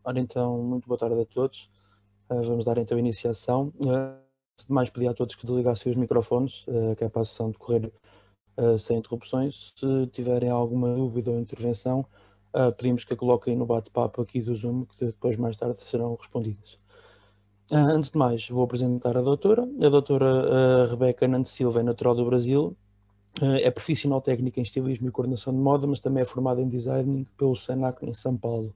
Ora então, muito boa tarde a todos. Vamos dar então iniciação. Antes de mais, pedir a todos que desligassem os microfones, que é para a sessão decorrer sem interrupções. Se tiverem alguma dúvida ou intervenção, pedimos que a coloquem no bate-papo aqui do Zoom, que depois mais tarde serão respondidas. Antes de mais, vou apresentar a doutora. A doutora Rebeca Nantes Silva é natural do Brasil, é profissional técnica em estilismo e coordenação de moda, mas também é formada em design pelo SENAC em São Paulo.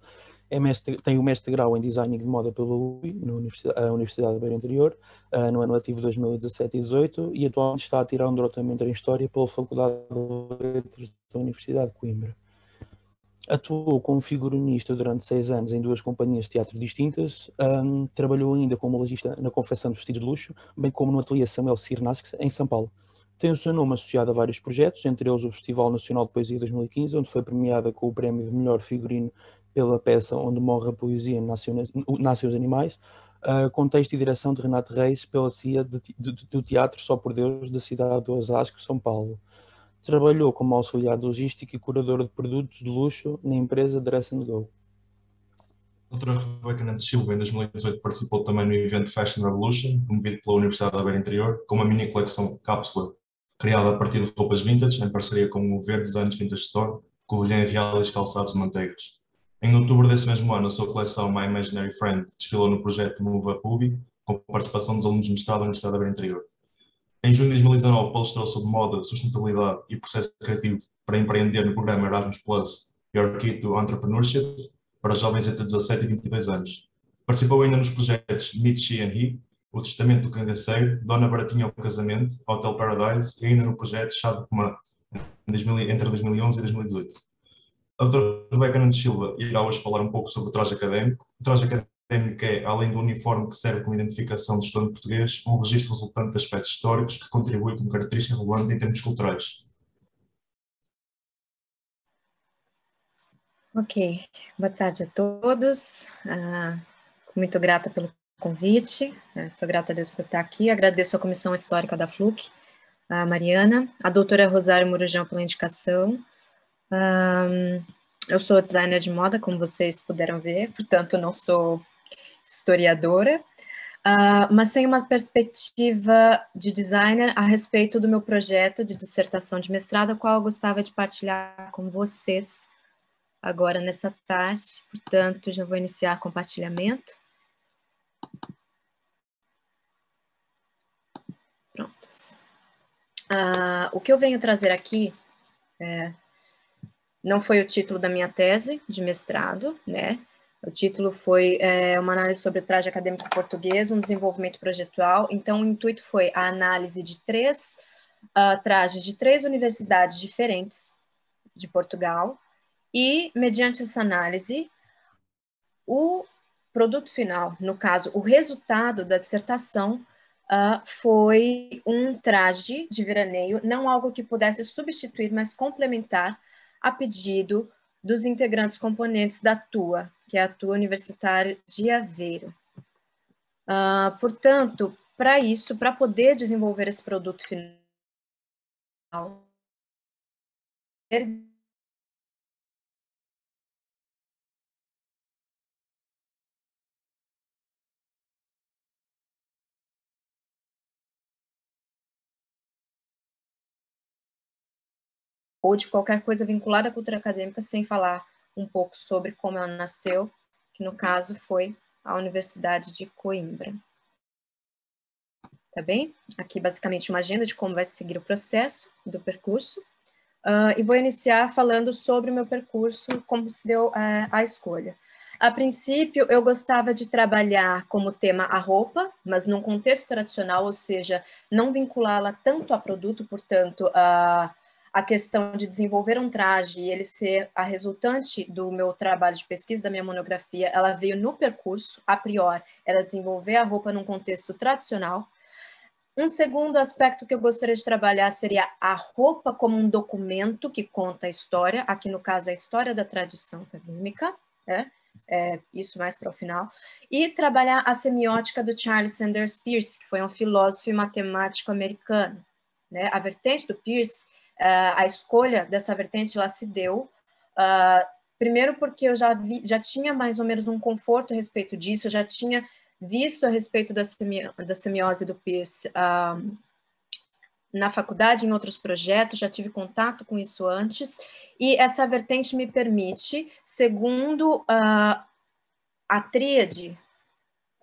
Tem o mestre grau em design de moda pela UI, na Universidade da Beira Interior, no ano letivo 2017 e 2018, e atualmente está a tirar um doutoramento em História pela Faculdade de Letras da Universidade de Coimbra. Atuou como figurinista durante 6 anos em 2 companhias de teatro distintas, trabalhou ainda como lojista na confecção de vestidos de luxo, bem como no ateliê Samuel Cirnasques, em São Paulo. Tem o seu nome associado a vários projetos, entre eles o Festival Nacional de Poesia 2015, onde foi premiada com o prémio de melhor figurino pela peça Onde Morre a Poesia Nascem os Animais, com texto e direção de Renato Reis, pela CIA do Teatro Só por Deus, da cidade de Osasco, São Paulo. Trabalhou como auxiliar de logística e curadora de produtos de luxo na empresa Dress & Go. A doutora Rebeca Nantes Silva, em 2018, participou também no evento Fashion Revolution, promovido pela Universidade da Beira Interior, com uma mini coleção cápsula, criada a partir de roupas vintage, em parceria com o Verde Designs Vintage Store, Covilhã Real e os Calçados de Manteigas. Em outubro desse mesmo ano, a sua coleção My Imaginary Friend desfilou no projeto Move Up UBI, com participação dos alunos de mestrado da Universidade da Beira Interior. Em junho de 2019, palestrou sobre moda, sustentabilidade e processo criativo para empreender no programa Erasmus Plus Your Key to Entrepreneurship para jovens entre 17 e 22 anos. Participou ainda nos projetos Meet She and He, O Testamento do Cangaceiro, Dona Baratinha ao Casamento, Hotel Paradise e ainda no projeto Chá de Comã, entre 2011 e 2018. A doutora Rebeca Nantes Silva irá hoje falar um pouco sobre o traje académico. O traje académico é, além do uniforme que serve como identificação do estudante português, um registro resultante de aspectos históricos que contribui como característica relevante em termos culturais. Ok, boa tarde a todos. Muito grata pelo convite. Estou grata a Deus por estar aqui. Agradeço a Comissão Histórica da FLUC, a Mariana, a doutora Rosário Murujão pela indicação. Eu sou designer de moda, como vocês puderam ver, portanto, não sou historiadora, mas tenho uma perspectiva de designer a respeito do meu projeto de dissertação de mestrado, a qual eu gostava de partilhar com vocês agora nessa tarde. Portanto, já vou iniciar compartilhamento. Prontos. O que eu venho trazer aqui não foi o título da minha tese de mestrado, né? O título foi uma análise sobre o traje acadêmico português, um desenvolvimento projetual. Então, o intuito foi a análise de 3 trajes de 3 universidades diferentes de Portugal, e, mediante essa análise, o produto final, no caso, o resultado da dissertação, foi um traje de veraneio, não algo que pudesse substituir, mas complementar a pedido dos integrantes componentes da TUA, que é a TUA Universitária de Aveiro. Portanto, para isso, para poder desenvolver esse produto final, ou de qualquer coisa vinculada à cultura acadêmica, sem falar um pouco sobre como ela nasceu, que no caso foi a Universidade de Coimbra. Tá bem? Aqui basicamente uma agenda de como vai seguir o processo do percurso, e vou iniciar falando sobre o meu percurso, como se deu a escolha. A princípio, eu gostava de trabalhar como tema a roupa, mas num contexto tradicional, ou seja, não vinculá-la tanto a produto, portanto, a questão de desenvolver um traje e ele ser a resultante do meu trabalho de pesquisa, da minha monografia, ela veio no percurso, a priori, era desenvolver a roupa num contexto tradicional. Um segundo aspecto que eu gostaria de trabalhar seria a roupa como um documento que conta a história, aqui no caso a história da tradição acadêmica, isso mais para o final, e trabalhar a semiótica do Charles Sanders Peirce, que foi um filósofo e matemático americano. A vertente do Peirce, a escolha dessa vertente, ela se deu Primeiro porque eu já tinha mais ou menos um conforto a respeito disso, eu já tinha visto a respeito da semiose do Pearce na faculdade, em outros projetos, já tive contato com isso antes, e essa vertente me permite, segundo a tríade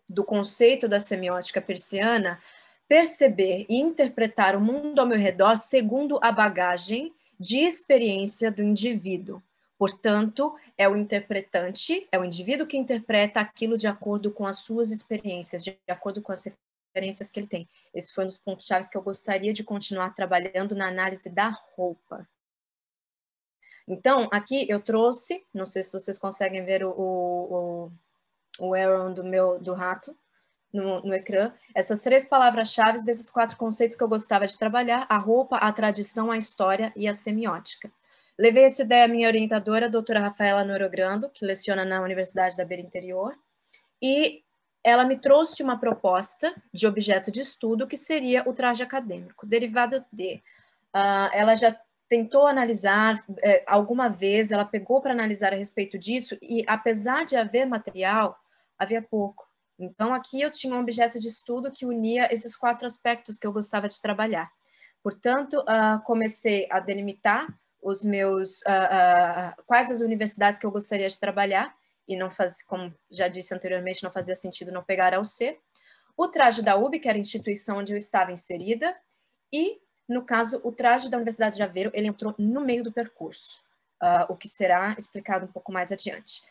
do conceito da semiótica peirciana, perceber e interpretar o mundo ao meu redor segundo a bagagem de experiência do indivíduo. Portanto, é o interpretante, é o indivíduo que interpreta aquilo de acordo com as suas experiências, de acordo com as referências que ele tem. Esse foi um dos pontos chaves que eu gostaria de continuar trabalhando na análise da roupa. Então, aqui eu trouxe, não sei se vocês conseguem ver o arrow do rato no ecrã, essas 3 palavras-chave desses 4 conceitos que eu gostava de trabalhar: a roupa, a tradição, a história e a semiótica. Levei essa ideia à minha orientadora, a doutora Rafaela Norogrando, que leciona na Universidade da Beira Interior, e ela me trouxe uma proposta de objeto de estudo que seria o traje acadêmico, derivado de... ela já tentou analisar, alguma vez, ela pegou para analisar a respeito disso, e apesar de haver material, havia pouco. Então, aqui eu tinha um objeto de estudo que unia esses 4 aspectos que eu gostava de trabalhar. Portanto, comecei a delimitar os meus, quais as universidades que eu gostaria de trabalhar, e não faz, como já disse anteriormente, não fazia sentido não pegar ao C. O traje da UB, que era a instituição onde eu estava inserida, e, no caso, o traje da Universidade de Aveiro, ele entrou no meio do percurso, o que será explicado um pouco mais adiante.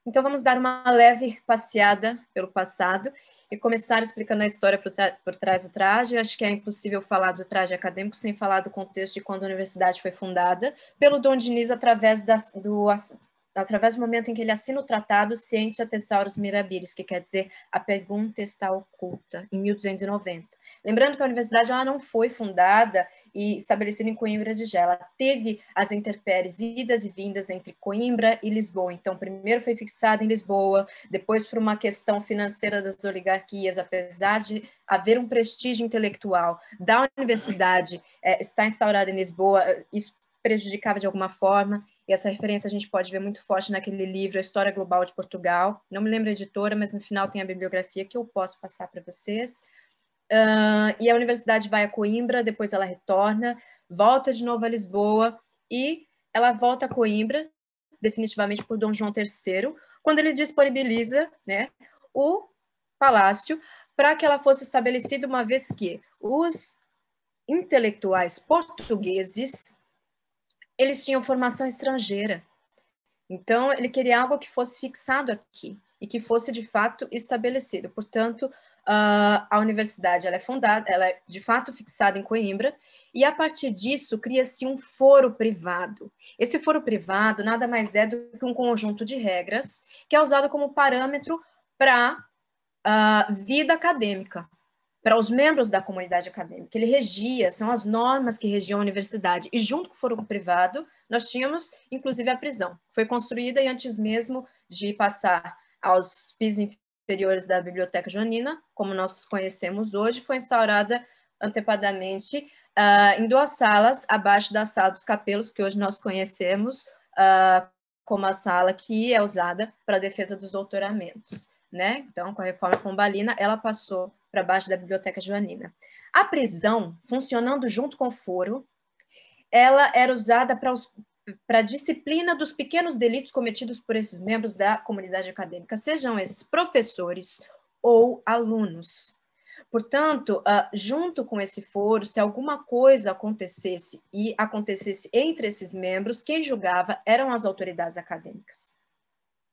Então, vamos dar uma leve passeada pelo passado e começar explicando a história por trás do traje. Eu acho que é impossível falar do traje acadêmico sem falar do contexto de quando a universidade foi fundada, pelo Dom Diniz, através do momento em que ele assina o tratado Scientia Thesaurus Mirabilis, que quer dizer a pergunta está oculta, em 1290. Lembrando que a universidade ela não foi fundada e estabelecida em Coimbra de Gela. Ela teve as intempéries, idas e vindas entre Coimbra e Lisboa. Então, primeiro foi fixada em Lisboa, depois por uma questão financeira das oligarquias, apesar de haver um prestígio intelectual da universidade estar instaurada em Lisboa, isso prejudicava de alguma forma, e essa referência a gente pode ver muito forte naquele livro, A História Global de Portugal. Não me lembro a editora, mas no final tem a bibliografia que eu posso passar para vocês. E a universidade vai a Coimbra, depois ela retorna, volta de novo a Lisboa, e ela volta a Coimbra, definitivamente por Dom João III, quando ele disponibiliza, né, o palácio para que ela fosse estabelecida, uma vez que os intelectuais portugueses eles tinham formação estrangeira. Então, ele queria algo que fosse fixado aqui e que fosse, de fato, estabelecido. Portanto, a universidade ela é fundada, ela é, de fato, fixada em Coimbra, e, a partir disso, cria-se um foro privado. Esse foro privado nada mais é do que um conjunto de regras que é usado como parâmetro para a vida acadêmica, para os membros da comunidade acadêmica. Ele regia, são as normas que regiam a universidade. E junto com o foro privado, nós tínhamos, inclusive, a prisão. Foi construída e antes mesmo de passar aos pisos inferiores da Biblioteca Joanina, como nós conhecemos hoje, foi instaurada antepadamente em 2 salas, abaixo da sala dos capelos, que hoje nós conhecemos como a sala que é usada para a defesa dos doutoramentos. Né? Então, com a reforma pombalina, ela passou para baixo da Biblioteca Joanina. A prisão, funcionando junto com o foro, ela era usada para a disciplina dos pequenos delitos cometidos por esses membros da comunidade acadêmica, sejam esses professores ou alunos. Portanto, junto com esse foro, se alguma coisa acontecesse e acontecesse entre esses membros, quem julgava eram as autoridades acadêmicas.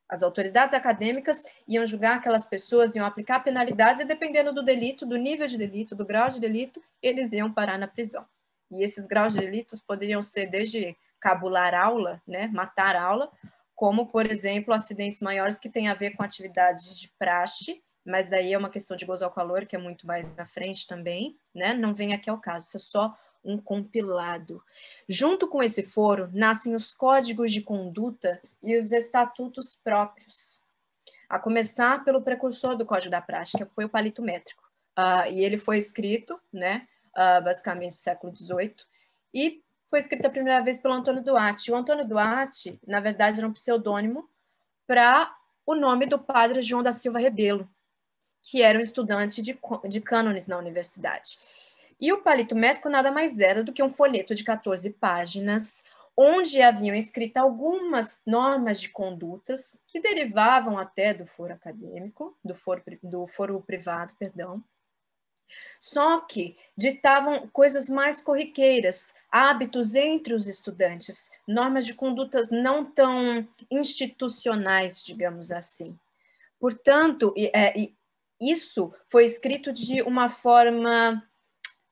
As autoridades acadêmicas iam julgar aquelas pessoas, iam aplicar penalidades e, dependendo do delito, do nível de delito, do grau de delito, eles iam parar na prisão. E esses graus de delitos poderiam ser desde cabular aula, né, matar aula, como, por exemplo, acidentes maiores que têm a ver com atividades de praxe, mas daí é uma questão de gozo ao calor, que é muito mais na frente também, né? Não vem aqui ao caso, isso é só um compilado. Junto com esse foro, nascem os códigos de condutas e os estatutos próprios, a começar pelo precursor do Código da Prática, que foi o palito métrico. E ele foi escrito, né, basicamente no século XVIII, e foi escrito a primeira vez pelo Antônio Duarte. O Antônio Duarte, na verdade, era um pseudônimo para o nome do padre João da Silva Rebelo, que era um estudante de cânones na universidade. E o palito métrico nada mais era do que um folheto de 14 páginas, onde haviam escrito algumas normas de condutas que derivavam até do foro acadêmico, do foro privado, perdão. Só que ditavam coisas mais corriqueiras, hábitos entre os estudantes, normas de condutas não tão institucionais, digamos assim. Portanto, isso foi escrito de uma forma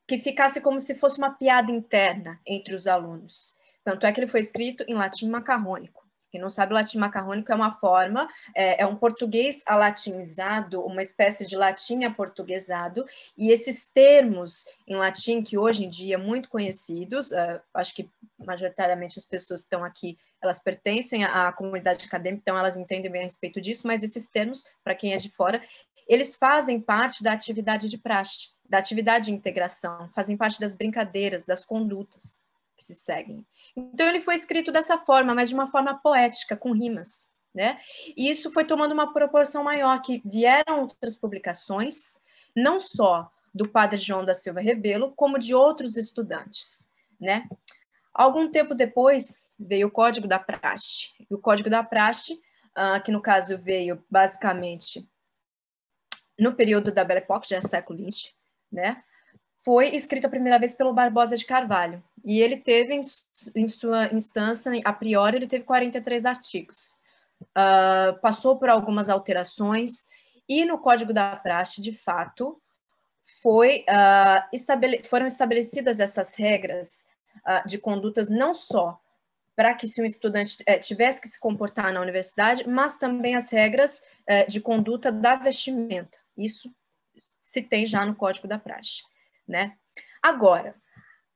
que ficasse como se fosse uma piada interna entre os alunos. Tanto é que ele foi escrito em latim macarrônico. Quem não sabe, o latim macarrônico é uma forma, é um português alatinizado, uma espécie de latim aportuguesado, e esses termos em latim, que hoje em dia muito conhecidos, acho que majoritariamente as pessoas que estão aqui, elas pertencem à comunidade acadêmica, então elas entendem bem a respeito disso, mas esses termos, para quem é de fora, eles fazem parte da atividade de praxe, da atividade de integração, fazem parte das brincadeiras, das condutas que se seguem. Então, ele foi escrito dessa forma, mas de uma forma poética, com rimas, né? E isso foi tomando uma proporção maior, que vieram outras publicações, não só do padre João da Silva Rebelo, como de outros estudantes, né? Algum tempo depois, veio o Código da Praxe. E o Código da Praxe, que no caso veio basicamente no período da Belle Époque, já é século XX, né? Foi escrito a primeira vez pelo Barbosa de Carvalho, e ele teve, em sua instância, a priori, ele teve 43 artigos. Passou por algumas alterações, e no Código da Praxe, de fato, foram estabelecidas essas regras de condutas, não só para que se um estudante tivesse que se comportar na universidade, mas também as regras de conduta da vestimenta. Isso se tem já no Código da Praxe, né? Agora,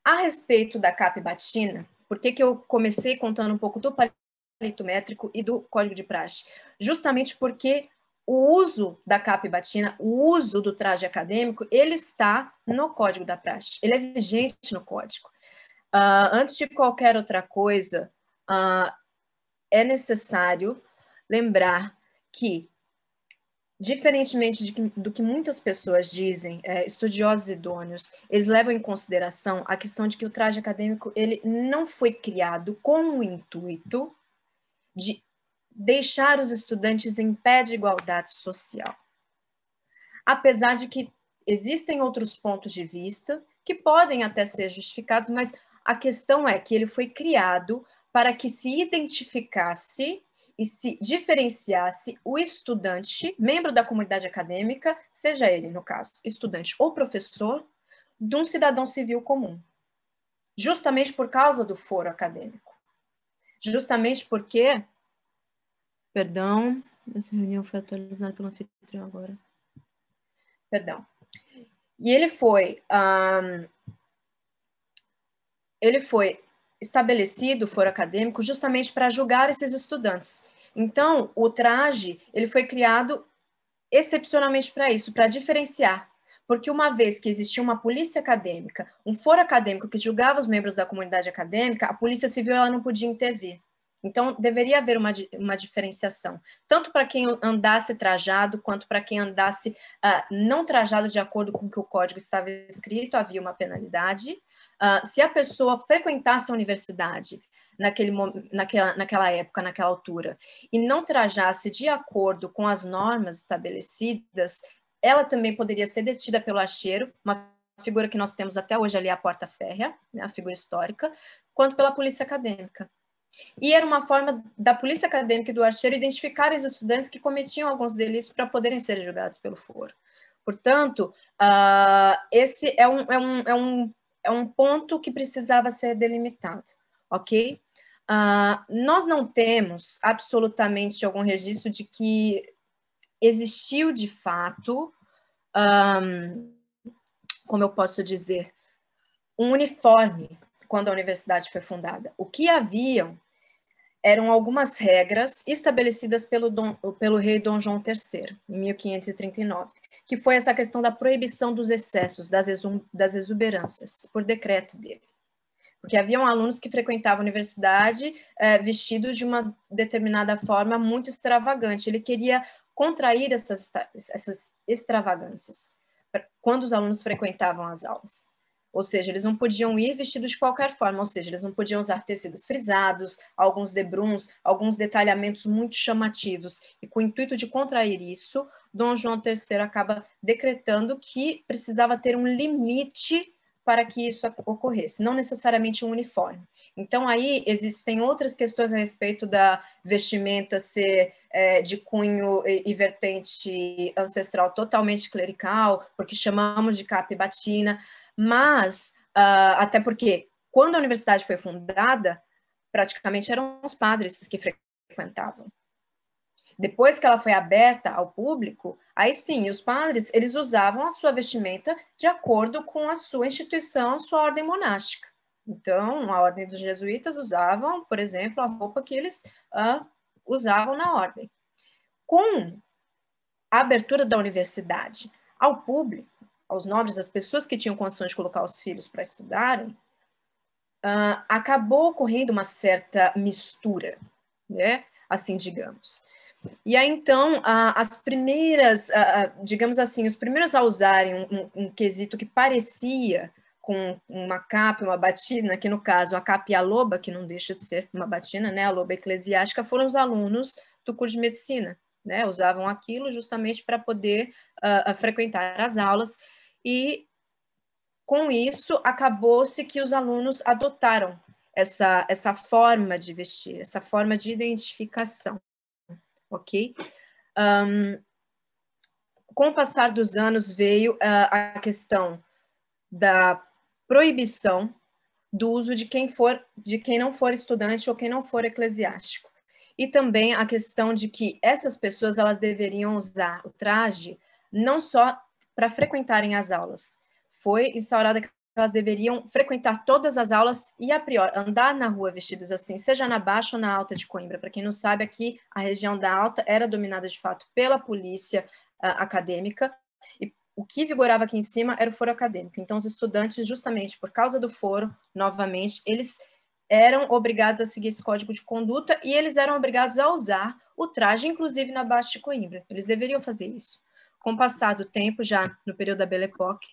a respeito da capa e batina, por que eu comecei contando um pouco do palito métrico e do Código de Praxe? Justamente porque o uso da capa e batina, o uso do traje acadêmico, ele está no Código da Praxe, ele é vigente no Código. Antes de qualquer outra coisa, é necessário lembrar que, diferentemente do que muitas pessoas dizem, estudiosos idôneos, eles levam em consideração a questão de que o traje acadêmico ele não foi criado com o intuito de deixar os estudantes em pé de igualdade social. Apesar de que existem outros pontos de vista que podem até ser justificados, mas a questão é que ele foi criado para que se identificasse e se diferenciasse o estudante, membro da comunidade acadêmica, seja ele, no caso, estudante ou professor, de um cidadão civil comum. Justamente por causa do foro acadêmico. Justamente porque... Perdão, essa reunião foi atualizada pelo anfitrião agora. Perdão. E ele foi estabelecido, o foro acadêmico, justamente para julgar esses estudantes. Então, o traje, ele foi criado excepcionalmente para isso, para diferenciar. Porque uma vez que existia uma polícia acadêmica, um foro acadêmico que julgava os membros da comunidade acadêmica, a polícia civil ela não podia intervir. Então, deveria haver uma diferenciação, tanto para quem andasse trajado, quanto para quem andasse não trajado de acordo com o que o código estava escrito, havia uma penalidade. Se a pessoa frequentasse a universidade naquela época, naquela altura, e não trajasse de acordo com as normas estabelecidas, ela também poderia ser detida pelo acheiro, uma figura que nós temos até hoje ali, a porta férrea, né, a figura histórica, quanto pela polícia acadêmica. E era uma forma da polícia acadêmica e do acheiro identificarem os estudantes que cometiam alguns delitos para poderem ser julgados pelo foro. Portanto, esse é um ponto que precisava ser delimitado, ok? Nós não temos absolutamente algum registro de que existiu de fato, como eu posso dizer, um uniforme quando a universidade foi fundada. O que haviam eram algumas regras estabelecidas pelo rei Dom João III, em 1539, que foi essa questão da proibição dos excessos, das exuberâncias, por decreto dele. porque haviam alunos que frequentavam a universidade vestidos de uma determinada forma muito extravagante. Ele queria contrair essas extravagâncias quando os alunos frequentavam as aulas. Ou seja, eles não podiam ir vestidos de qualquer forma, ou seja, eles não podiam usar tecidos frisados, alguns debruns, alguns detalhamentos muito chamativos. E com o intuito de contrair isso, Dom João III acaba decretando que precisava ter um limite para que isso ocorresse, não necessariamente um uniforme. Então, aí existem outras questões a respeito da vestimenta ser de cunho e vertente ancestral totalmente clerical, porque chamamos de capa e batina, mas, até porque, quando a universidade foi fundada, praticamente eram os padres que frequentavam. Depois que ela foi aberta ao público, aí sim, os padres, eles usavam a sua vestimenta de acordo com a sua instituição, a sua ordem monástica. Então, a ordem dos jesuítas usavam, por exemplo, a roupa que eles usavam na ordem. Com a abertura da universidade ao público, aos nobres, às pessoas que tinham condições de colocar os filhos para estudarem, acabou ocorrendo uma certa mistura, né? Assim, digamos. E aí, então, as primeiras, digamos assim, os primeiros a usarem um quesito que parecia com uma capa, uma batina, que no caso a capa e a loba, que não deixa de ser uma batina, né? A loba eclesiástica, foram os alunos do curso de medicina, né? Usavam aquilo justamente para poder frequentar as aulas, e com isso acabou-se que os alunos adotaram essa forma de vestir, essa forma de identificação, ok? Com o passar dos anos veio a questão da proibição do uso de quem não for estudante ou quem não for eclesiástico. E também a questão de que essas pessoas elas deveriam usar o traje não só para frequentarem as aulas. Foi instaurada que elas deveriam frequentar todas as aulas e, a priori, andar na rua vestidos assim, seja na Baixa ou na Alta de Coimbra. Para quem não sabe, aqui a região da Alta era dominada, de fato, pela polícia acadêmica, e o que vigorava aqui em cima era o foro acadêmico. Então, os estudantes, justamente por causa do foro, novamente, eles eram obrigados a seguir esse código de conduta e eles eram obrigados a usar o traje, inclusive na Baixa de Coimbra. Eles deveriam fazer isso. Com o passar do tempo, já no período da Belle Époque,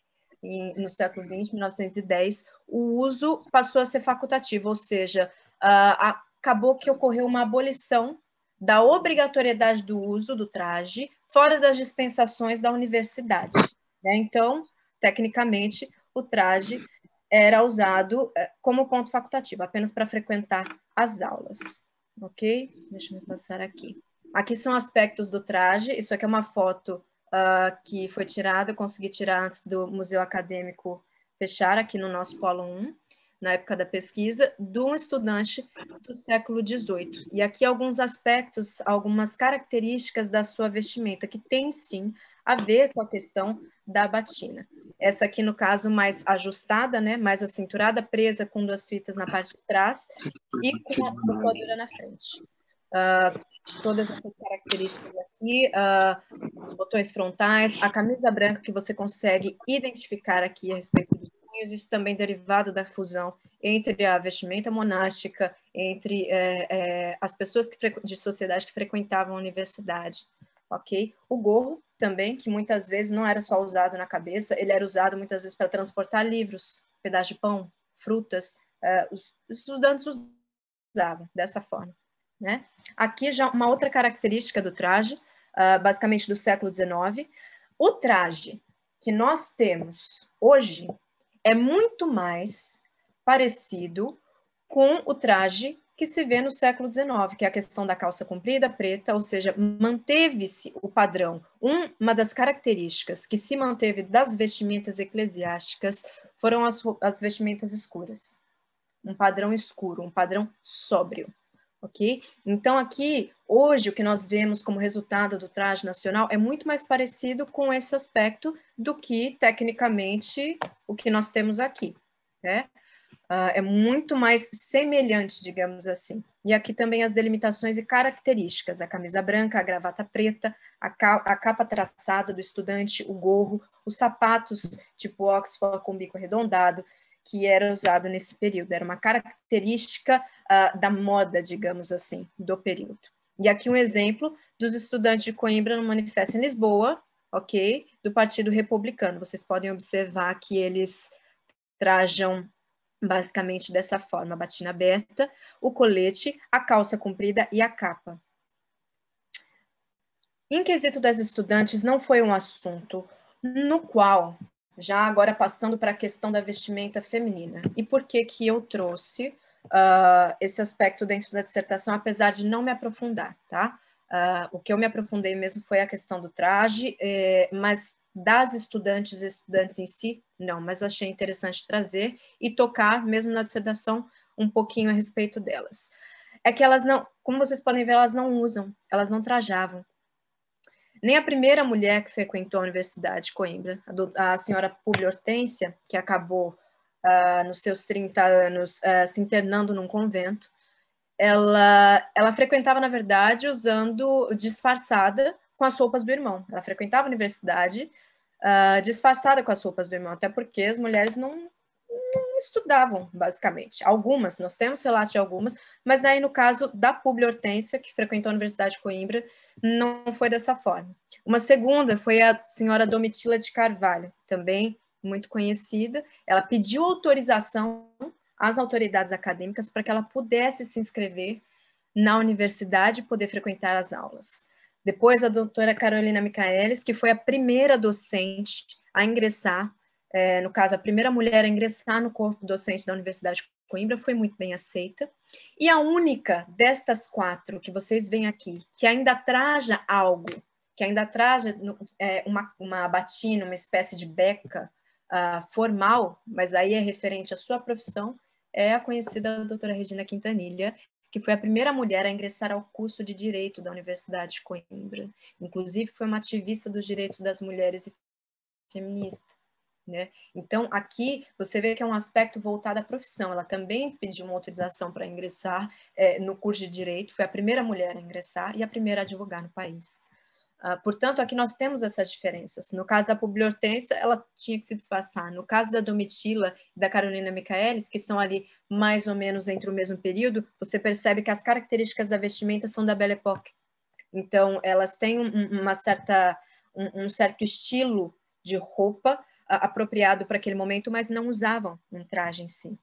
no século XX, 1910, o uso passou a ser facultativo, ou seja, acabou que ocorreu uma abolição da obrigatoriedade do uso do traje fora das dispensações da universidade, né? Então, tecnicamente, o traje era usado como ponto facultativo, apenas para frequentar as aulas, ok? Deixa eu passar aqui. Aqui são aspectos do traje, isso aqui é uma foto que foi tirada, eu consegui tirar antes do Museu Acadêmico fechar, aqui no nosso Polo 1, na época da pesquisa, de um estudante do século XVIII. E aqui alguns aspectos, algumas características da sua vestimenta, que tem, sim, a ver com a questão da batina. Essa aqui, no caso, mais ajustada, né, mais acinturada, presa com 2 fitas na parte de trás e com a coadura na frente. Todas essas características aqui, os botões frontais, a camisa branca que você consegue identificar aqui a respeito dos punhos, isso também derivado da fusão entre a vestimenta monástica, entre as pessoas de sociedade que frequentavam a universidade, ok? O gorro também, que muitas vezes não era só usado na cabeça, ele era usado muitas vezes para transportar livros, pedaços de pão, frutas, os estudantes usavam dessa forma, né? Aqui já uma outra característica do traje, basicamente do século XIX, o traje que nós temos hoje é muito mais parecido com o traje que se vê no século XIX, que é a questão da calça comprida, preta, ou seja, manteve-se o padrão. Uma das características que se manteve das vestimentas eclesiásticas foram as vestimentas escuras. Um padrão escuro, um padrão sóbrio. Ok? Então, aqui, hoje, o que nós vemos como resultado do traje nacional é muito mais parecido com esse aspecto do que, tecnicamente, o que nós temos aqui, né? É muito mais semelhante, digamos assim. E aqui também as delimitações e características, a camisa branca, a gravata preta, a capa traçada do estudante, o gorro, os sapatos tipo Oxford com bico arredondado, que era usado nesse período, era uma característica da moda, digamos assim, do período. E aqui um exemplo dos estudantes de Coimbra no Manifesto em Lisboa, ok? Do Partido Republicano. Vocês podem observar que eles trajam basicamente dessa forma, a batina aberta, o colete, a calça comprida e a capa. Em quesito das estudantes, não foi um assunto no qual, já agora passando para a questão da vestimenta feminina, e por que que eu trouxe esse aspecto dentro da dissertação, apesar de não me aprofundar, tá? O que eu me aprofundei mesmo foi a questão do traje, mas das estudantes em si, não, mas achei interessante trazer e tocar, mesmo na dissertação, um pouquinho a respeito delas. É que elas não, como vocês podem ver, elas não usam, elas não trajavam. Nem a primeira mulher que frequentou a Universidade de Coimbra, a senhora Publi Hortência, que acabou nos seus 30 anos se internando num convento, ela frequentava, na verdade, disfarçada com as roupas do irmão. Ela frequentava a universidade disfarçada com as roupas do irmão, até porque as mulheres não estudavam, basicamente. Algumas, nós temos relato de algumas, mas daí no caso da Publi Hortência, que frequentou a Universidade de Coimbra, não foi dessa forma. Uma segunda foi a senhora Domitila de Carvalho, também muito conhecida. Ela pediu autorização às autoridades acadêmicas para que ela pudesse se inscrever na universidade e poder frequentar as aulas. Depois a doutora Carolina Michaelis, que foi a primeira docente a ingressar, no caso, a primeira mulher a ingressar no corpo docente da Universidade de Coimbra, foi muito bem aceita. E a única destas 4 que vocês veem aqui, que ainda traja algo, que ainda traja uma batina, uma espécie de beca formal, mas aí é referente à sua profissão, é a conhecida doutora Regina Quintanilha, que foi a primeira mulher a ingressar ao curso de Direito da Universidade de Coimbra. Inclusive, foi uma ativista dos direitos das mulheres e feminista. Né? Então, aqui você vê que é um aspecto voltado à profissão. Ela também pediu uma autorização para ingressar no curso de Direito, foi a primeira mulher a ingressar e a primeira a advogar no país. Portanto, aqui nós temos essas diferenças. No caso da Publi Hortência, ela tinha que se disfarçar. No caso da Domitila e da Carolina Michaelis, que estão ali mais ou menos entre o mesmo período, você percebe que as características da vestimenta são da Belle Époque. Então, elas têm um certo estilo de roupa apropriado para aquele momento, mas não usavam um traje em si.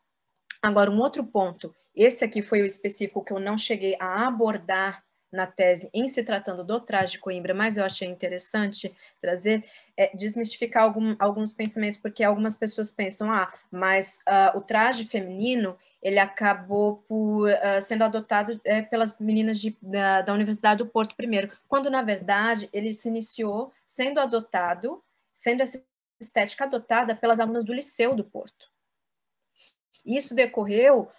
Agora, um outro ponto, esse aqui foi o específico que eu não cheguei a abordar na tese em se tratando do traje de Coimbra, mas eu achei interessante trazer, desmistificar alguns pensamentos, porque algumas pessoas pensam, mas o traje feminino, ele acabou sendo adotado pelas meninas da Universidade do Porto primeiro, quando, na verdade, ele se iniciou sendo essa estética adotada pelas alunas do Liceu do Porto. Isso decorreu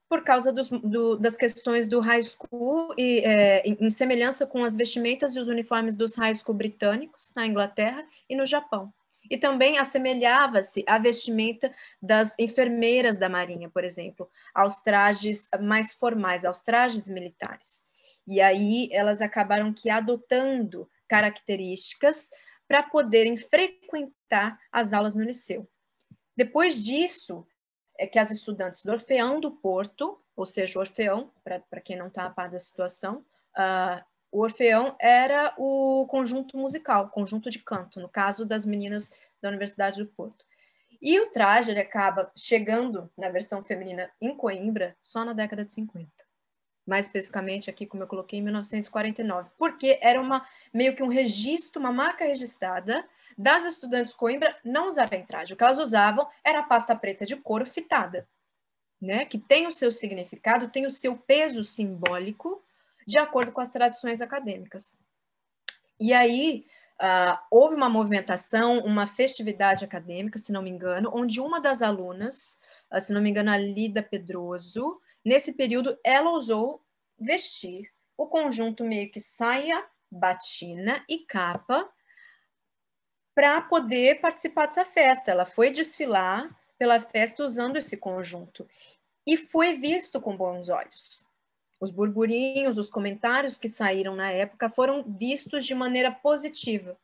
por causa das questões do high school e em semelhança com as vestimentas e os uniformes dos high school britânicos na Inglaterra e no Japão. E também assemelhava-se à vestimenta das enfermeiras da Marinha, por exemplo, aos trajes mais formais, aos trajes militares. E aí elas acabaram que adotando características para poderem frequentar as aulas no liceu. Depois disso, é que as estudantes do Orfeão do Porto, ou seja, o Orfeão, para quem não está a par da situação, o Orfeão era o conjunto musical, conjunto de canto, no caso das meninas da Universidade do Porto. E o traje ele acaba chegando na versão feminina em Coimbra só na década de 50. Mais especificamente aqui, como eu coloquei, em 1949, porque era meio que um registro, uma marca registrada das estudantes de Coimbra não usarem traje. O que elas usavam era a pasta preta de couro fitada, né? Que tem o seu significado, tem o seu peso simbólico, de acordo com as tradições acadêmicas. E aí, houve uma movimentação, uma festividade acadêmica, se não me engano, onde uma das alunas, se não me engano, a Lida Pedroso, nesse período, ela ousou vestir o conjunto meio que saia, batina e capa para poder participar dessa festa. Ela foi desfilar pela festa usando esse conjunto e foi visto com bons olhos. Os burburinhos, os comentários que saíram na época foram vistos de maneira positiva.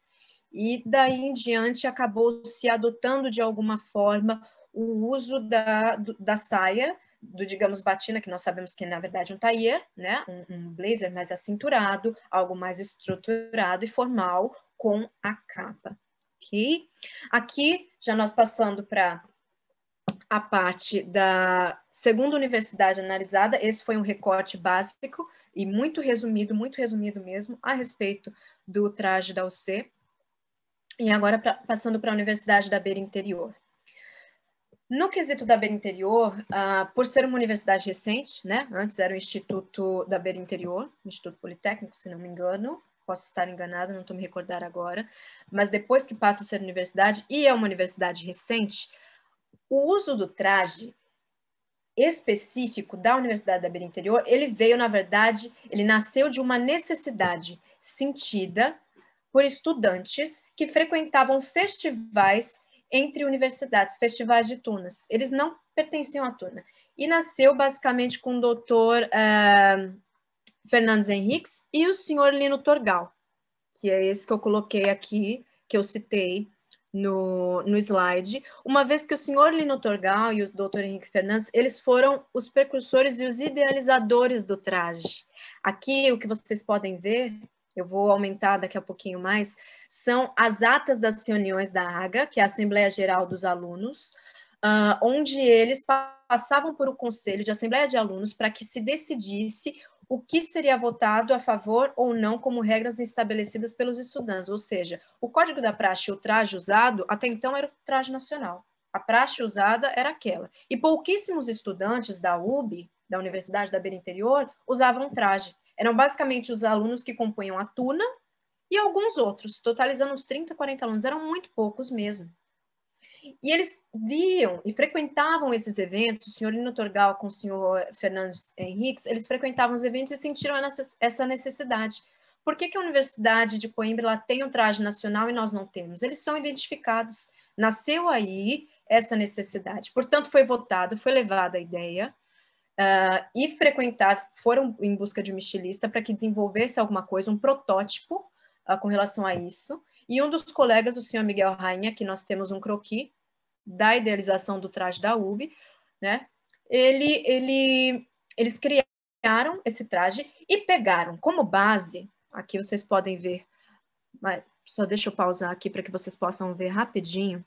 E daí em diante acabou se adotando de alguma forma o uso da saia, digamos, batina, que nós sabemos que na verdade é um tailleur, né? Um blazer mais acinturado, algo mais estruturado e formal, com a capa. Ok? Aqui, já nós passando para a parte da segunda universidade analisada, esse foi um recorte básico e muito resumido mesmo, a respeito do traje da UC. E agora, passando para a Universidade da Beira Interior. No quesito da Beira Interior, por ser uma universidade recente, né? Antes era o Instituto da Beira Interior, Instituto Politécnico, se não me engano, posso estar enganada, não estou me recordar agora, mas depois que passa a ser universidade, e é uma universidade recente, o uso do traje específico da Universidade da Beira Interior, ele veio, na verdade, ele nasceu de uma necessidade sentida por estudantes que frequentavam festivais entre universidades, festivais de Tunas. Eles não pertenciam à Tuna. E nasceu basicamente com o doutor Fernandes Henriques e o senhor Lino Torgal, que é esse que eu coloquei aqui, que eu citei no slide, uma vez que o senhor Lino Torgal e o doutor Henrique Fernandes, eles foram os precursores e os idealizadores do traje. Aqui, o que vocês podem ver, eu vou aumentar daqui a pouquinho mais, são as atas das reuniões da AGA, que é a Assembleia Geral dos Alunos, onde eles passavam por um conselho de Assembleia de Alunos para que se decidisse o que seria votado a favor ou não como regras estabelecidas pelos estudantes, ou seja, o código da praxe, o traje usado, até então era o traje nacional. A praxe usada era aquela. E pouquíssimos estudantes da UB, da Universidade da Beira Interior, usavam traje. Eram basicamente os alunos que compunham a Tuna e alguns outros, totalizando uns 30, 40 alunos, eram muito poucos mesmo. E eles viam e frequentavam esses eventos, o senhor Lino Torgal com o senhor Fernandes Henriques, eles frequentavam os eventos e sentiram essa necessidade. Por que a Universidade de Coimbra ela tem um traje nacional e nós não temos? Eles são identificados. Nasceu aí essa necessidade. Portanto, foi votado, foi levada a ideia e foram em busca de um estilista para que desenvolvesse alguma coisa, um protótipo com relação a isso. E um dos colegas, o senhor Miguel Rainha, que nós temos um croquis da idealização do traje da UB, né? Eles criaram esse traje e pegaram como base, aqui vocês podem ver, mas só deixa eu pausar aqui para que vocês possam ver rapidinho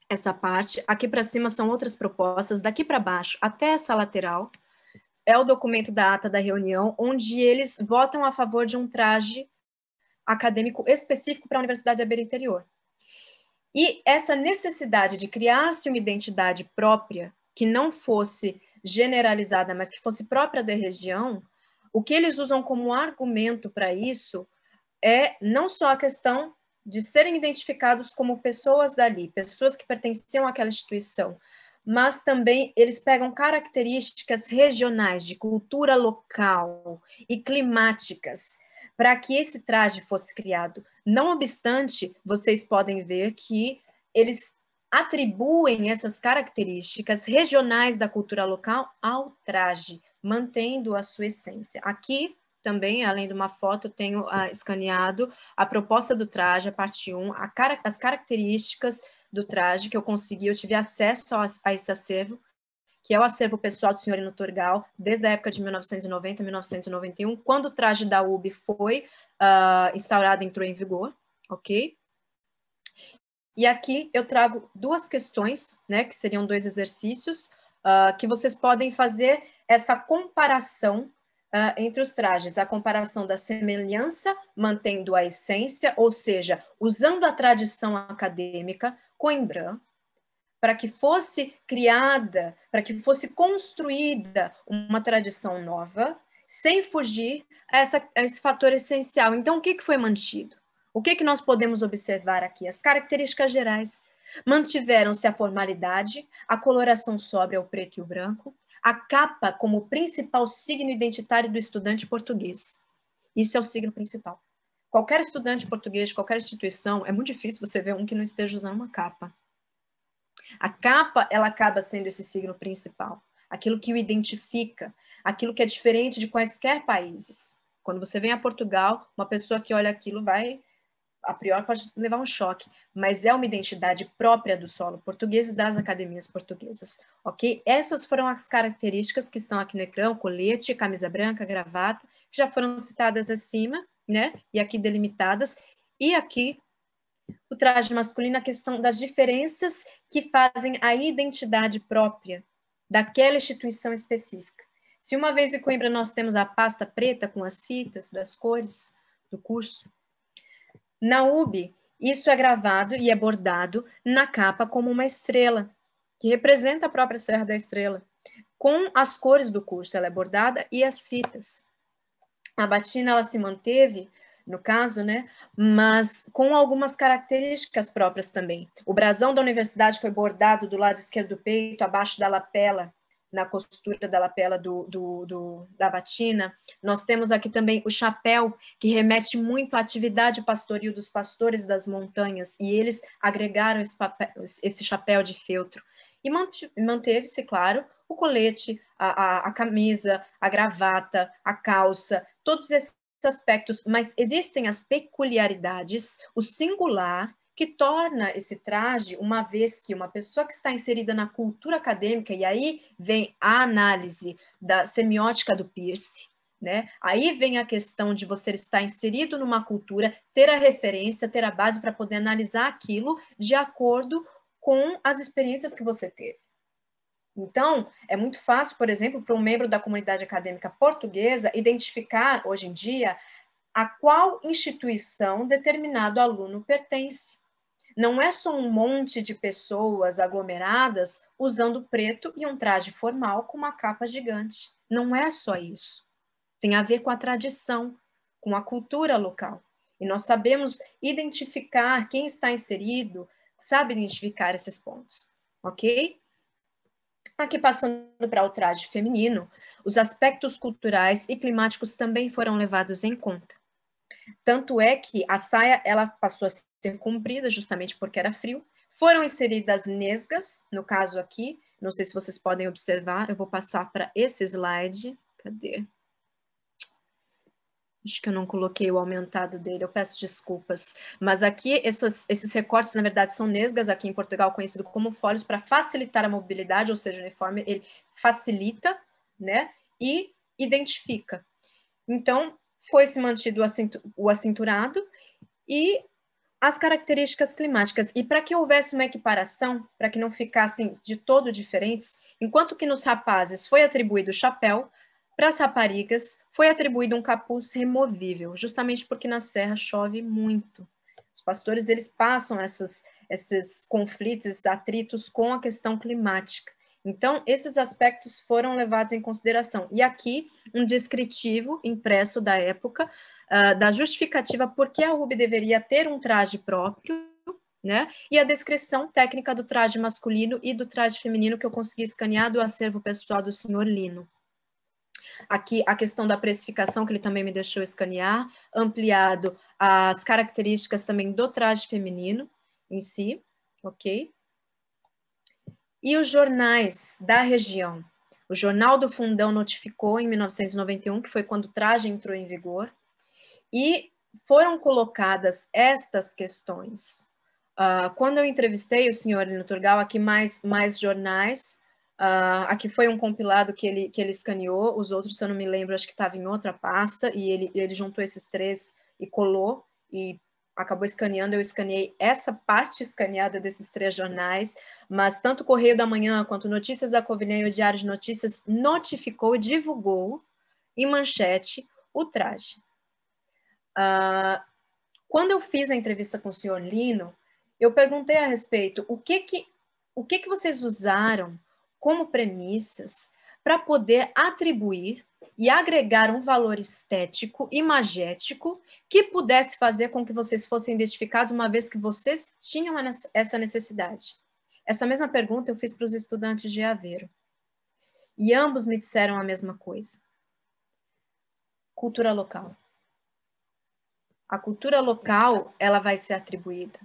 essa parte. Aqui para cima são outras propostas, daqui para baixo até essa lateral é o documento da ata da reunião, onde eles votam a favor de um traje acadêmico específico para a Universidade da Beira Interior. E essa necessidade de criar-se uma identidade própria, que não fosse generalizada, mas que fosse própria da região, o que eles usam como argumento para isso é não só a questão de serem identificados como pessoas dali, pessoas que pertenciam àquela instituição, mas também eles pegam características regionais, de cultura local e climáticas, para que esse traje fosse criado. Não obstante, vocês podem ver que eles atribuem essas características regionais da cultura local ao traje, mantendo a sua essência. Aqui, também, além de uma foto, eu tenho escaneado a proposta do traje, a parte 1, as características do traje que eu consegui, eu tive acesso a esse acervo, que é o acervo pessoal do senhor Lino Torgal, desde a época de 1990 a 1991, quando o traje da UB foi instaurado, entrou em vigor, ok? E aqui eu trago duas questões, né, que seriam 2 exercícios, que vocês podem fazer essa comparação entre os trajes, a comparação da semelhança, mantendo a essência, ou seja, usando a tradição acadêmica coimbrã, para que fosse criada, para que fosse construída uma tradição nova, sem fugir a esse fator essencial. Então, o que foi mantido? O que nós podemos observar aqui? As características gerais. Mantiveram-se a formalidade, a coloração sóbria, o preto e o branco, a capa como principal signo identitário do estudante português. Isso é o signo principal. Qualquer estudante português, qualquer instituição, é muito difícil você ver um que não esteja usando uma capa. A capa, ela acaba sendo esse signo principal, aquilo que o identifica, aquilo que é diferente de quaisquer países. Quando você vem a Portugal, uma pessoa que olha aquilo vai a priori pode levar um choque, mas é uma identidade própria do solo português e das academias portuguesas, ok? Essas foram as características que estão aqui no ecrã, colete, camisa branca, gravata, que já foram citadas acima, né? E aqui delimitadas, e aqui o traje masculino, a questão das diferenças que fazem a identidade própria daquela instituição específica. Se uma vez em Coimbra nós temos a pasta preta com as fitas das cores do curso, na UB isso é gravado e é bordado na capa como uma estrela, que representa a própria Serra da Estrela, com as cores do curso, ela é bordada e as fitas. A batina, ela se manteve, no caso, né, mas com algumas características próprias também. O brasão da universidade foi bordado do lado esquerdo do peito, abaixo da lapela, na costura da lapela da batina. Nós temos aqui também o chapéu, que remete muito à atividade pastoril dos pastores das montanhas, e eles agregaram esse chapéu de feltro. E manteve-se, claro, o colete, a camisa, a gravata, a calça, todos esses aspectos, mas existem as peculiaridades, o singular, que torna esse traje, uma vez que uma pessoa que está inserida na cultura acadêmica, e aí vem a análise da semiótica do Peirce, né? Aí vem a questão de você estar inserido numa cultura, ter a referência, ter a base para poder analisar aquilo de acordo com as experiências que você teve. Então, é muito fácil, por exemplo, para um membro da comunidade acadêmica portuguesa identificar, hoje em dia, a qual instituição determinado aluno pertence. Não é só um monte de pessoas aglomeradas usando preto e um traje formal com uma capa gigante. Não é só isso. Tem a ver com a tradição, com a cultura local. E nós sabemos identificar quem está inserido, sabe identificar esses pontos, ok? Aqui passando para o traje feminino, os aspectos culturais e climáticos também foram levados em conta. Tanto é que a saia ela passou a ser comprida justamente porque era frio. Foram inseridas nesgas, no caso aqui, não sei se vocês podem observar, eu vou passar para esse slide. Cadê? Acho que eu não coloquei o aumentado dele, eu peço desculpas. Mas aqui, esses recortes, na verdade, são nesgas, aqui em Portugal, conhecido como folhos, para facilitar a mobilidade, ou seja, o uniforme, ele facilita, né, e identifica. Então, foi-se mantido o acinturado e as características climáticas. E para que houvesse uma equiparação, para que não ficassem de todo diferentes, enquanto que nos rapazes foi atribuído o chapéu, para as raparigas foi atribuído um capuz removível, justamente porque na serra chove muito. Os pastores, eles passam esses conflitos, esses atritos com a questão climática. Então, esses aspectos foram levados em consideração. E aqui, um descritivo impresso da época, da justificativa por que a UB deveria ter um traje próprio, né? E a descrição técnica do traje masculino e do traje feminino que eu consegui escanear do acervo pessoal do senhor Lino. Aqui a questão da precificação, que ele também me deixou escanear, ampliado as características também do traje feminino em si, ok? E os jornais da região. O Jornal do Fundão notificou em 1991, que foi quando o traje entrou em vigor, e foram colocadas estas questões. Quando eu entrevistei o senhor Lino Turgal, aqui mais jornais, aqui foi um compilado que ele escaneou, os outros, se eu não me lembro, acho que estava em outra pasta, e ele juntou esses três e colou, e acabou escaneando, eu escaneei essa parte escaneada desses três jornais, mas tanto o Correio da Manhã quanto Notícias da Covilhã e o Diário de Notícias notificou e divulgou em manchete o traje. Quando eu fiz a entrevista com o senhor Lino, eu perguntei a respeito o que vocês usaram como premissas para poder atribuir e agregar um valor estético, imagético, que pudesse fazer com que vocês fossem identificados, uma vez que vocês tinham essa necessidade. Essa mesma pergunta eu fiz para os estudantes de Aveiro. E ambos me disseram a mesma coisa. Cultura local. A cultura local, ela vai ser atribuída.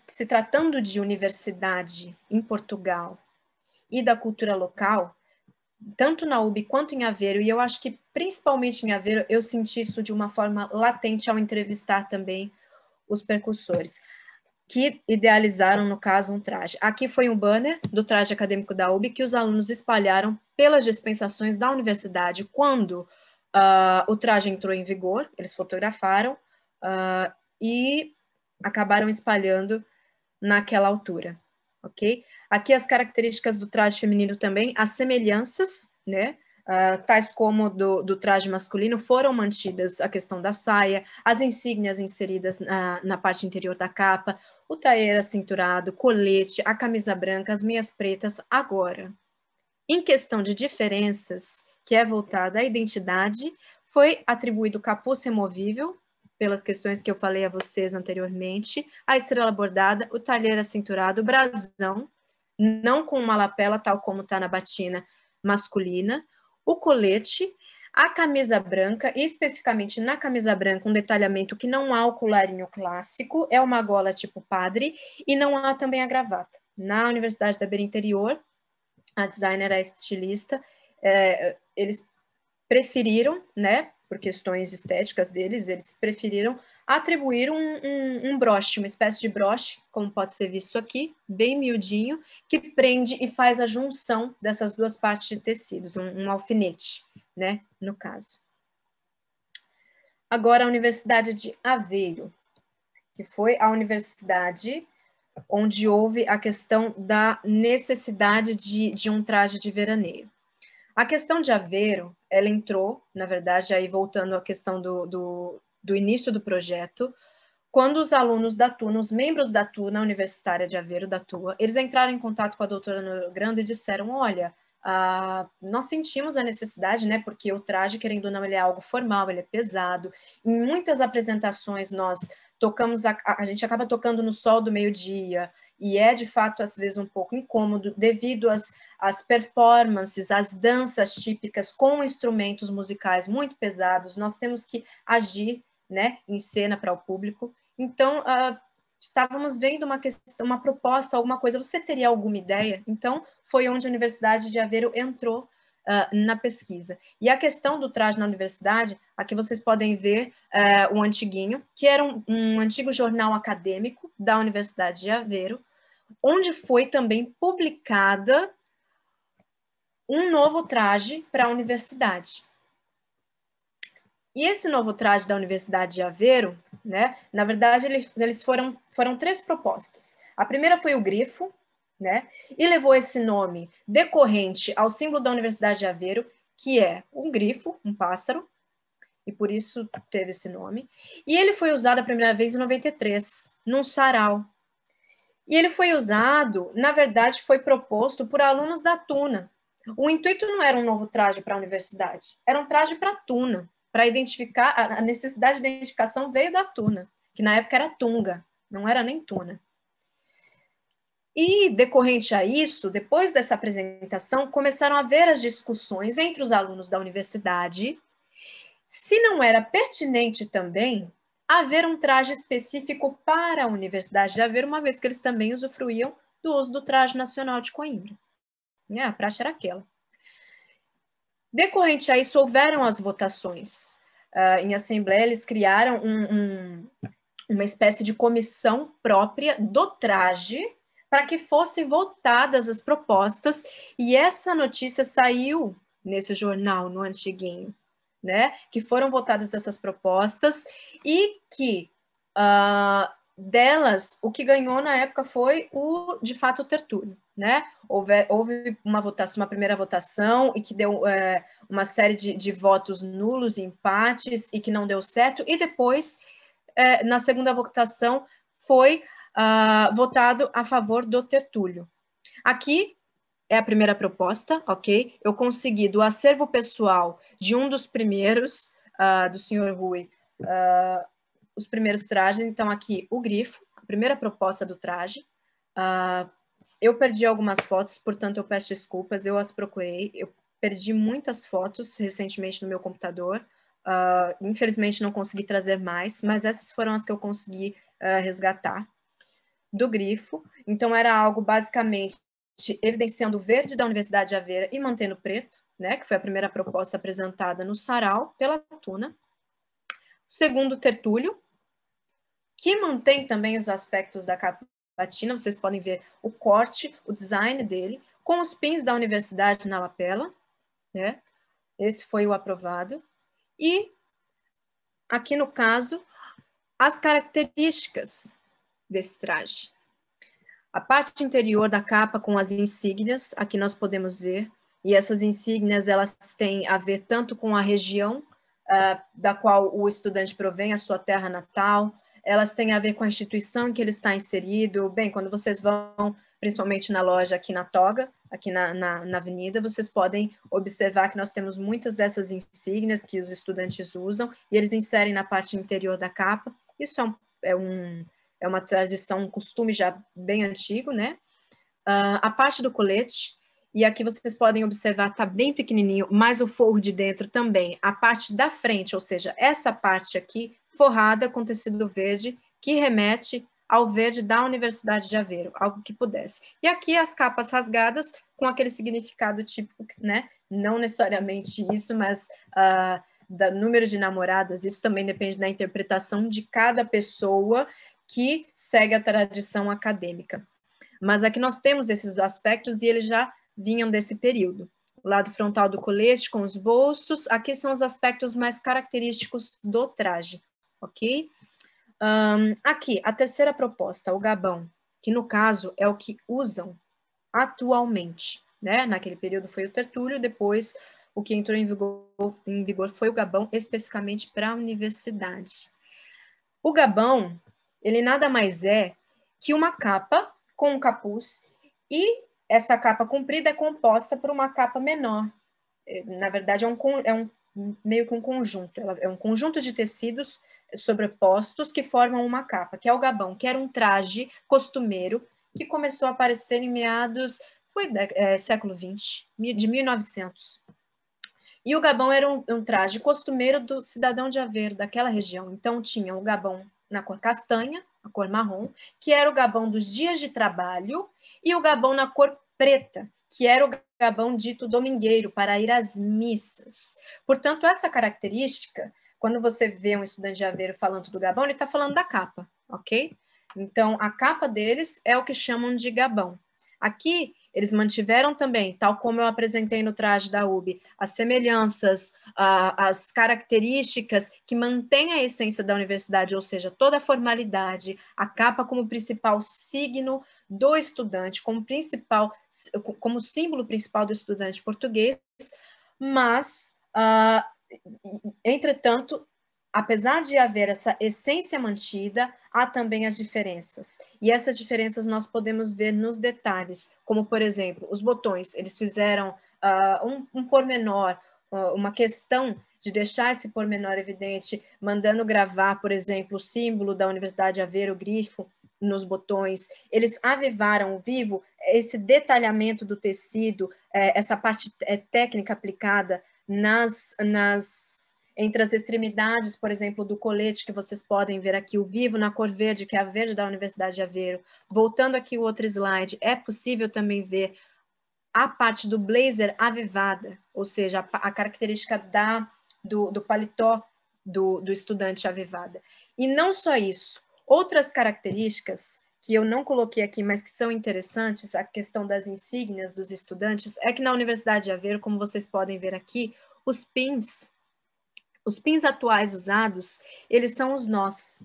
Se tratando de universidade em Portugal e da cultura local, tanto na UB quanto em Aveiro, e eu acho que principalmente em Aveiro, eu senti isso de uma forma latente ao entrevistar também os percussores, que idealizaram, no caso, um traje. Aqui foi um banner do traje acadêmico da UB que os alunos espalharam pelas dispensações da universidade quando o traje entrou em vigor, eles fotografaram e acabaram espalhando naquela altura, ok? Aqui as características do traje feminino também, as semelhanças, né? Tais como do traje masculino, foram mantidas a questão da saia, as insígnias inseridas na parte interior da capa, o tailleur acinturado, colete, a camisa branca, as meias pretas. Agora, em questão de diferenças, que é voltada à identidade, foi atribuído o capuz removível, pelas questões que eu falei a vocês anteriormente, a estrela bordada, o tailleur acinturado, o brasão, não com uma lapela, tal como está na batina masculina, o colete, a camisa branca, e especificamente na camisa branca, um detalhamento que não há o colarinho clássico, é uma gola tipo padre, e não há também a gravata. Na Universidade da Beira Interior, a designer, a estilista, eles preferiram, né, por questões estéticas deles, eles preferiram atribuir um broche, uma espécie de broche, como pode ser visto aqui, bem miudinho, que prende e faz a junção dessas duas partes de tecidos, um alfinete, né, no caso. Agora, a Universidade de Aveiro, que foi a universidade onde houve a questão da necessidade de um traje de veraneio. A questão de Aveiro, ela entrou, na verdade, aí voltando à questão do início do projeto, quando os alunos da TUNA, os membros da TUNA Universitária de Aveiro, da TUA, eles entraram em contato com a doutora Norogrando e disseram, olha, nós sentimos a necessidade, né, porque o traje, querendo ou não, ele é algo formal, ele é pesado. Em muitas apresentações nós tocamos, a gente acaba tocando no sol do meio-dia, e é, de fato, às vezes um pouco incômodo, devido às performances, às danças típicas com instrumentos musicais muito pesados, nós temos que agir, né, em cena para o público. Então, estávamos vendo uma questão, uma proposta, alguma coisa, você teria alguma ideia? Então, foi onde a Universidade de Aveiro entrou na pesquisa. E a questão do traje na universidade, aqui vocês podem ver o Antiguinho, que era um antigo jornal acadêmico da Universidade de Aveiro, onde foi também publicada um novo traje para a universidade. E esse novo traje da Universidade de Aveiro, né, na verdade, eles foram 3 propostas. A primeira foi o grifo, né, e levou esse nome decorrente ao símbolo da Universidade de Aveiro, que é um grifo, um pássaro, e por isso teve esse nome. E ele foi usado a primeira vez em 93, num sarau. E ele foi usado, na verdade, foi proposto por alunos da TUNA. O intuito não era um novo traje para a universidade, era um traje para a TUNA, para identificar, a necessidade de identificação veio da TUNA, que na época era Tunga, não era nem TUNA. E, decorrente a isso, depois dessa apresentação, começaram a haver as discussões entre os alunos da universidade, se não era pertinente também haver um traje específico para a Universidade de Aveiro, uma vez que eles também usufruíam do uso do traje nacional de Coimbra. A praxe era aquela. Decorrente a isso, houveram as votações. Em assembleia, eles criaram uma espécie de comissão própria do traje para que fossem votadas as propostas, e essa notícia saiu nesse jornal, no Antiguinho, né? Que foram votadas essas propostas e que delas, o que ganhou na época foi de fato, o tertúlio, né? Houve uma votação, uma primeira votação e que deu uma série de votos nulos, empates e que não deu certo, e depois, na segunda votação, foi votado a favor do tertúlio. Aqui é a primeira proposta, ok? Eu consegui, do acervo pessoal de um dos primeiros, do senhor Rui, os primeiros trajes. Então, aqui, o grifo, a primeira proposta do traje. Eu perdi algumas fotos, portanto, eu peço desculpas, eu as procurei. Eu perdi muitas fotos recentemente no meu computador. Infelizmente, não consegui trazer mais, mas essas foram as que eu consegui resgatar do grifo. Então, era algo basicamente evidenciando o verde da Universidade de Aveiro e mantendo o preto, né, que foi a primeira proposta apresentada no Sarau pela Tuna. O segundo, Tertúlio, que mantém também os aspectos da capa latina. Vocês podem ver o corte, o design dele, com os pins da Universidade na lapela, né? Esse foi o aprovado. E, aqui no caso, as características desse traje. A parte interior da capa com as insígnias, aqui nós podemos ver, e essas insígnias, elas têm a ver tanto com a região da qual o estudante provém, a sua terra natal, elas têm a ver com a instituição em que ele está inserido. Bem, quando vocês vão, principalmente na loja aqui na Toga, aqui na avenida, vocês podem observar que nós temos muitas dessas insígnias que os estudantes usam, e eles inserem na parte interior da capa. Isso é uma tradição, um costume já bem antigo, né? A parte do colete, e aqui vocês podem observar, está bem pequenininho, mas o forro de dentro também. A parte da frente, ou seja, essa parte aqui, forrada com tecido verde, que remete ao verde da Universidade de Aveiro, algo que pudesse. E aqui as capas rasgadas, com aquele significado típico, né? Não necessariamente isso, mas do número de namoradas, isso também depende da interpretação de cada pessoa que segue a tradição acadêmica. Mas aqui nós temos esses aspectos e eles já vinham desse período. O lado frontal do colete com os bolsos, aqui são os aspectos mais característicos do traje, ok? Aqui, a terceira proposta, o gabão, que no caso é o que usam atualmente, né? Naquele período foi o tertúlio, depois o que entrou em vigor foi o gabão, especificamente para a universidade. O gabão, ele nada mais é que uma capa com um capuz, e essa capa comprida é composta por uma capa menor. Na verdade, meio que um conjunto. É um conjunto de tecidos sobrepostos que formam uma capa, que é o gabão, que era um traje costumeiro que começou a aparecer em meados, século XX, de 1900. E o gabão era um traje costumeiro do cidadão de Aveiro, daquela região. Então, tinha o gabão na cor castanha, a cor marrom, que era o gabão dos dias de trabalho, e o gabão na cor preta, que era o gabão dito domingueiro, para ir às missas. Portanto, essa característica, quando você vê um estudante de Aveiro falando do gabão, ele está falando da capa, ok? Então, a capa deles é o que chamam de gabão. Aqui, eles mantiveram também, tal como eu apresentei no traje da UB, as semelhanças, as características que mantêm a essência da universidade, ou seja, toda a formalidade, a capa como principal signo do estudante, como símbolo principal do estudante português, mas, entretanto, apesar de haver essa essência mantida, há também as diferenças. E essas diferenças nós podemos ver nos detalhes, como, por exemplo, os botões. Eles fizeram um pormenor, uma questão de deixar esse pormenor evidente, mandando gravar, por exemplo, o símbolo da Universidade de Aveiro, o grifo, nos botões. Eles avivaram vivo esse detalhamento do tecido, essa parte técnica aplicada entre as extremidades, por exemplo, do colete, que vocês podem ver aqui, o vivo na cor verde, que é a verde da Universidade de Aveiro. Voltando aqui o outro slide, é possível também ver a parte do blazer avivada, ou seja, a característica do paletó do estudante avivada. E não só isso, outras características que eu não coloquei aqui, mas que são interessantes, a questão das insígnias dos estudantes, é que na Universidade de Aveiro, como vocês podem ver aqui, os pins atuais usados, eles são os nós.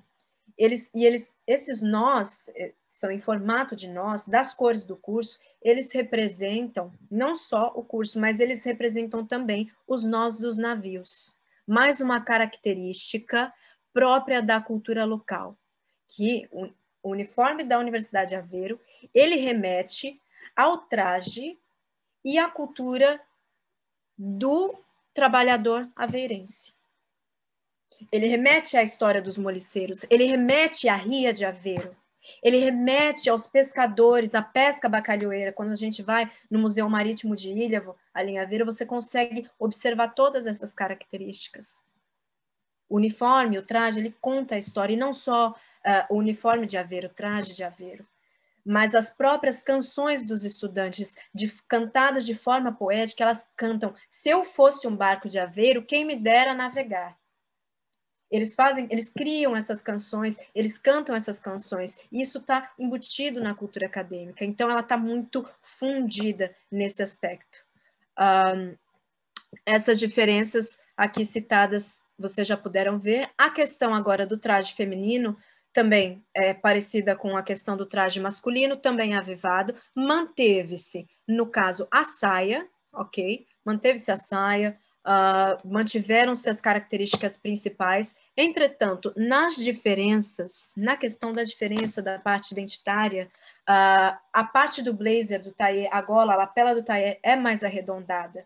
Esses nós são em formato de nós, das cores do curso, eles representam não só o curso, mas eles representam também os nós dos navios. Mais uma característica própria da cultura local, que o uniforme da Universidade de Aveiro, ele remete ao traje e à cultura do trabalhador aveirense. Ele remete à história dos moliceiros, ele remete à Ria de Aveiro, ele remete aos pescadores, à pesca bacalhoeira. Quando a gente vai no Museu Marítimo de Ilhavo, ali em Aveiro, você consegue observar todas essas características. O uniforme, o traje, ele conta a história, e não só o uniforme de Aveiro, o traje de Aveiro. mas as próprias canções dos estudantes, cantadas de forma poética, elas cantam: se eu fosse um barco de Aveiro, quem me dera navegar. Eles criam essas canções, eles cantam essas canções, e isso está embutido na cultura acadêmica, então ela está muito fundida nesse aspecto. Essas diferenças aqui citadas, vocês já puderam ver. A questão agora do traje feminino também é parecida com a questão do traje masculino, também avivado, manteve-se, no caso, a saia, ok? Manteve-se a saia, mantiveram-se as características principais. Entretanto, nas diferenças, na questão da diferença da parte identitária, a parte do blazer do taillé, a gola, a lapela do taillé é mais arredondada.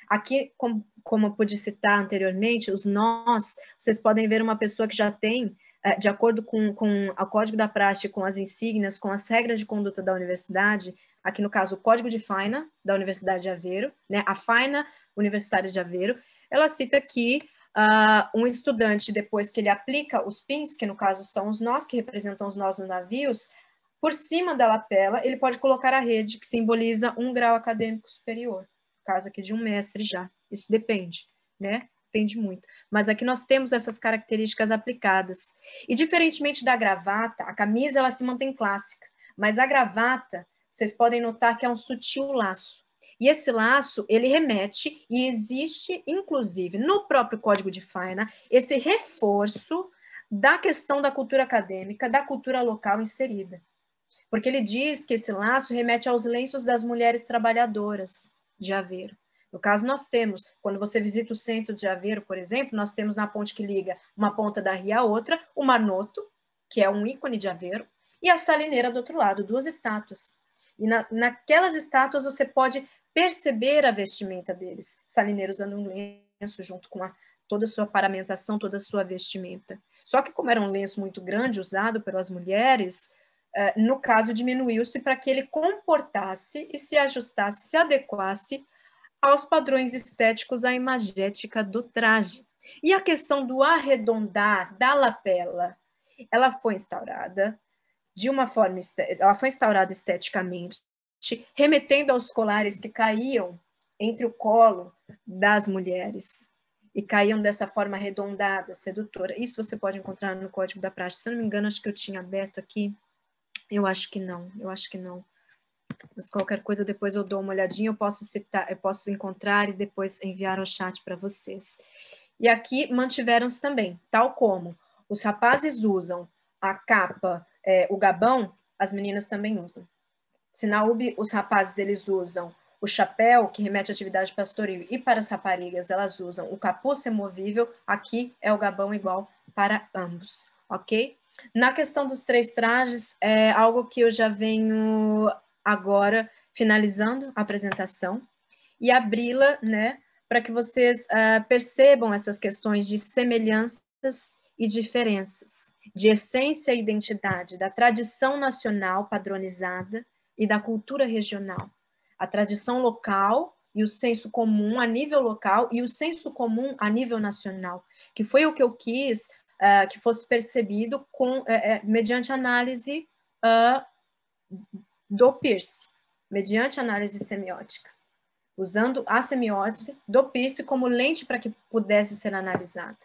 Aqui, como eu pude citar anteriormente, os nós, vocês podem ver uma pessoa que já tem, de acordo com o Código da Praxe, com as insígnias, com as regras de conduta da universidade, aqui no caso o Código de Faina da Universidade de Aveiro, né, a Faina Universitária de Aveiro, ela cita que um estudante, depois que ele aplica os pins, que no caso são os nós, que representam os nós nos navios, por cima da lapela, ele pode colocar a rede, que simboliza um grau acadêmico superior. No caso aqui de um mestre já. Isso depende, né? Depende muito. Mas aqui nós temos essas características aplicadas. E diferentemente da gravata, a camisa ela se mantém clássica, mas a gravata, vocês podem notar que é um sutil laço. E esse laço, ele remete, e existe, inclusive, no próprio Código de Faina, esse reforço da questão da cultura acadêmica, da cultura local inserida. Porque ele diz que esse laço remete aos lenços das mulheres trabalhadoras de Aveiro. No caso, nós temos, quando você visita o centro de Aveiro, por exemplo, nós temos na ponte que liga uma ponta da ria à outra, o Marnoto, que é um ícone de Aveiro, e a Salineira do outro lado, duas estátuas. E naquelas estátuas você pode perceber a vestimenta deles. Salineiro usando um lenço junto com toda a sua paramentação, toda a sua vestimenta. Só que como era um lenço muito grande, usado pelas mulheres, no caso diminuiu-se para que ele comportasse e se ajustasse, se adequasse aos padrões estéticos, à imagética do traje. E a questão do arredondar da lapela, ela foi instaurada de uma forma, ela foi instaurada esteticamente, remetendo aos colares que caíam entre o colo das mulheres e caíam dessa forma arredondada, sedutora. Isso você pode encontrar no Código da Praxe. Se eu não me engano, acho que eu tinha aberto aqui. Eu acho que não. Mas qualquer coisa depois eu dou uma olhadinha, eu posso citar, eu posso encontrar e depois enviar ao chat para vocês. E aqui mantiveram-se também, tal como os rapazes usam a capa, o gabão, as meninas também usam. Se na UB os rapazes eles usam o chapéu, que remete à atividade pastoril, e para as raparigas elas usam o capuz removível, aqui é o gabão igual para ambos, ok? Na questão dos 3 trajes, é algo que eu já venho agora finalizando a apresentação e abri-la, né, para que vocês percebam essas questões de semelhanças e diferenças, de essência e identidade, da tradição nacional padronizada e da cultura regional. A tradição local e o senso comum a nível local e o senso comum a nível nacional, que foi o que eu quis que fosse percebido mediante análise do Peirce, mediante análise semiótica, usando a semiótica do Peirce como lente para que pudesse ser analisada,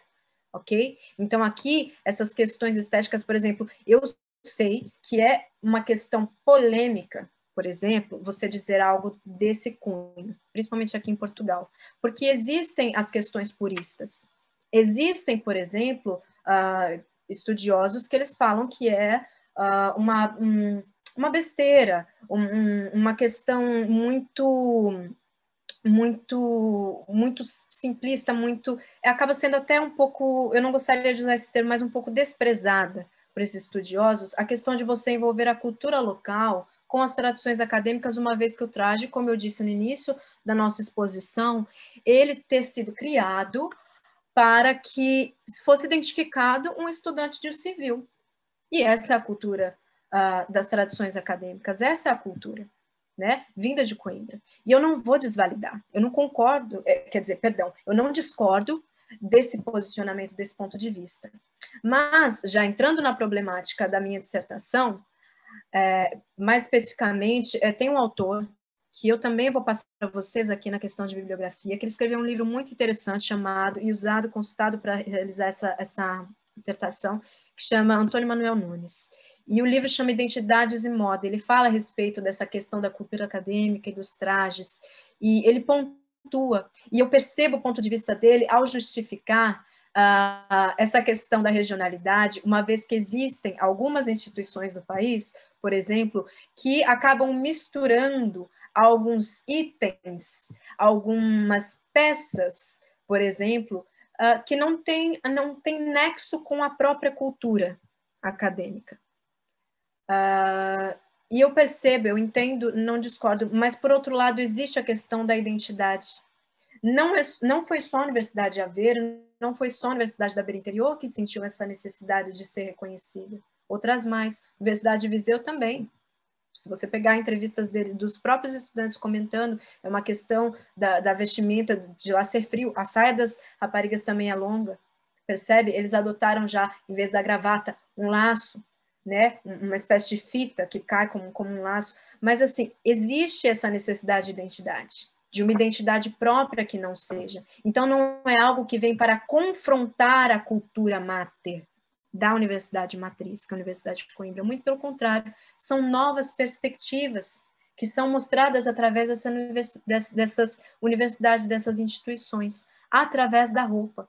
ok? Então, aqui, essas questões estéticas, por exemplo, eu sei que é uma questão polêmica, por exemplo, você dizer algo desse cunho, principalmente aqui em Portugal, porque existem as questões puristas. Existem, por exemplo, estudiosos que eles falam que é uma besteira, uma questão muito simplista, acaba sendo até um pouco, eu não gostaria de usar esse termo, mas um pouco desprezada por esses estudiosos, a questão de você envolver a cultura local com as tradições acadêmicas, uma vez que o traje, como eu disse no início da nossa exposição, ele ter sido criado para que fosse identificado um estudante de civil. E essa é a cultura das tradições acadêmicas, essa é a cultura, né, vinda de Coimbra. E eu não vou desvalidar, eu não concordo, eu não discordo desse posicionamento, desse ponto de vista. Mas, já entrando na problemática da minha dissertação, mais especificamente, tem um autor que eu também vou passar para vocês aqui na questão de bibliografia, que ele escreveu um livro muito interessante chamado, e usado, consultado para realizar essa dissertação, que chama Antônio Manuel Nunes. E o livro chama Identidades e Moda. Ele fala a respeito dessa questão da cultura acadêmica e dos trajes, e ele pontua, e eu percebo o ponto de vista dele ao justificar essa questão da regionalidade, uma vez que existem algumas instituições no país, por exemplo, que acabam misturando alguns itens, algumas peças, por exemplo, que não tem nexo com a própria cultura acadêmica. E eu percebo, eu entendo, não discordo, mas, por outro lado, existe a questão da identidade. Não foi só a Universidade de Aveiro, não foi só a Universidade da Beira Interior que sentiu essa necessidade de ser reconhecida. Outras mais. A Universidade de Viseu também. Se você pegar entrevistas dos próprios estudantes comentando, é uma questão da vestimenta, de lá ser frio. A saia das raparigas também é longa. Percebe? Eles adotaram já, em vez da gravata, um laço, né? Uma espécie de fita que cai como um laço. Mas, assim, existe essa necessidade de identidade, de uma identidade própria que não seja. Então, não é algo que vem para confrontar a cultura mater da Universidade Matriz, que é a Universidade de Coimbra. Muito pelo contrário, são novas perspectivas que são mostradas através dessas universidades, dessas instituições, através da roupa.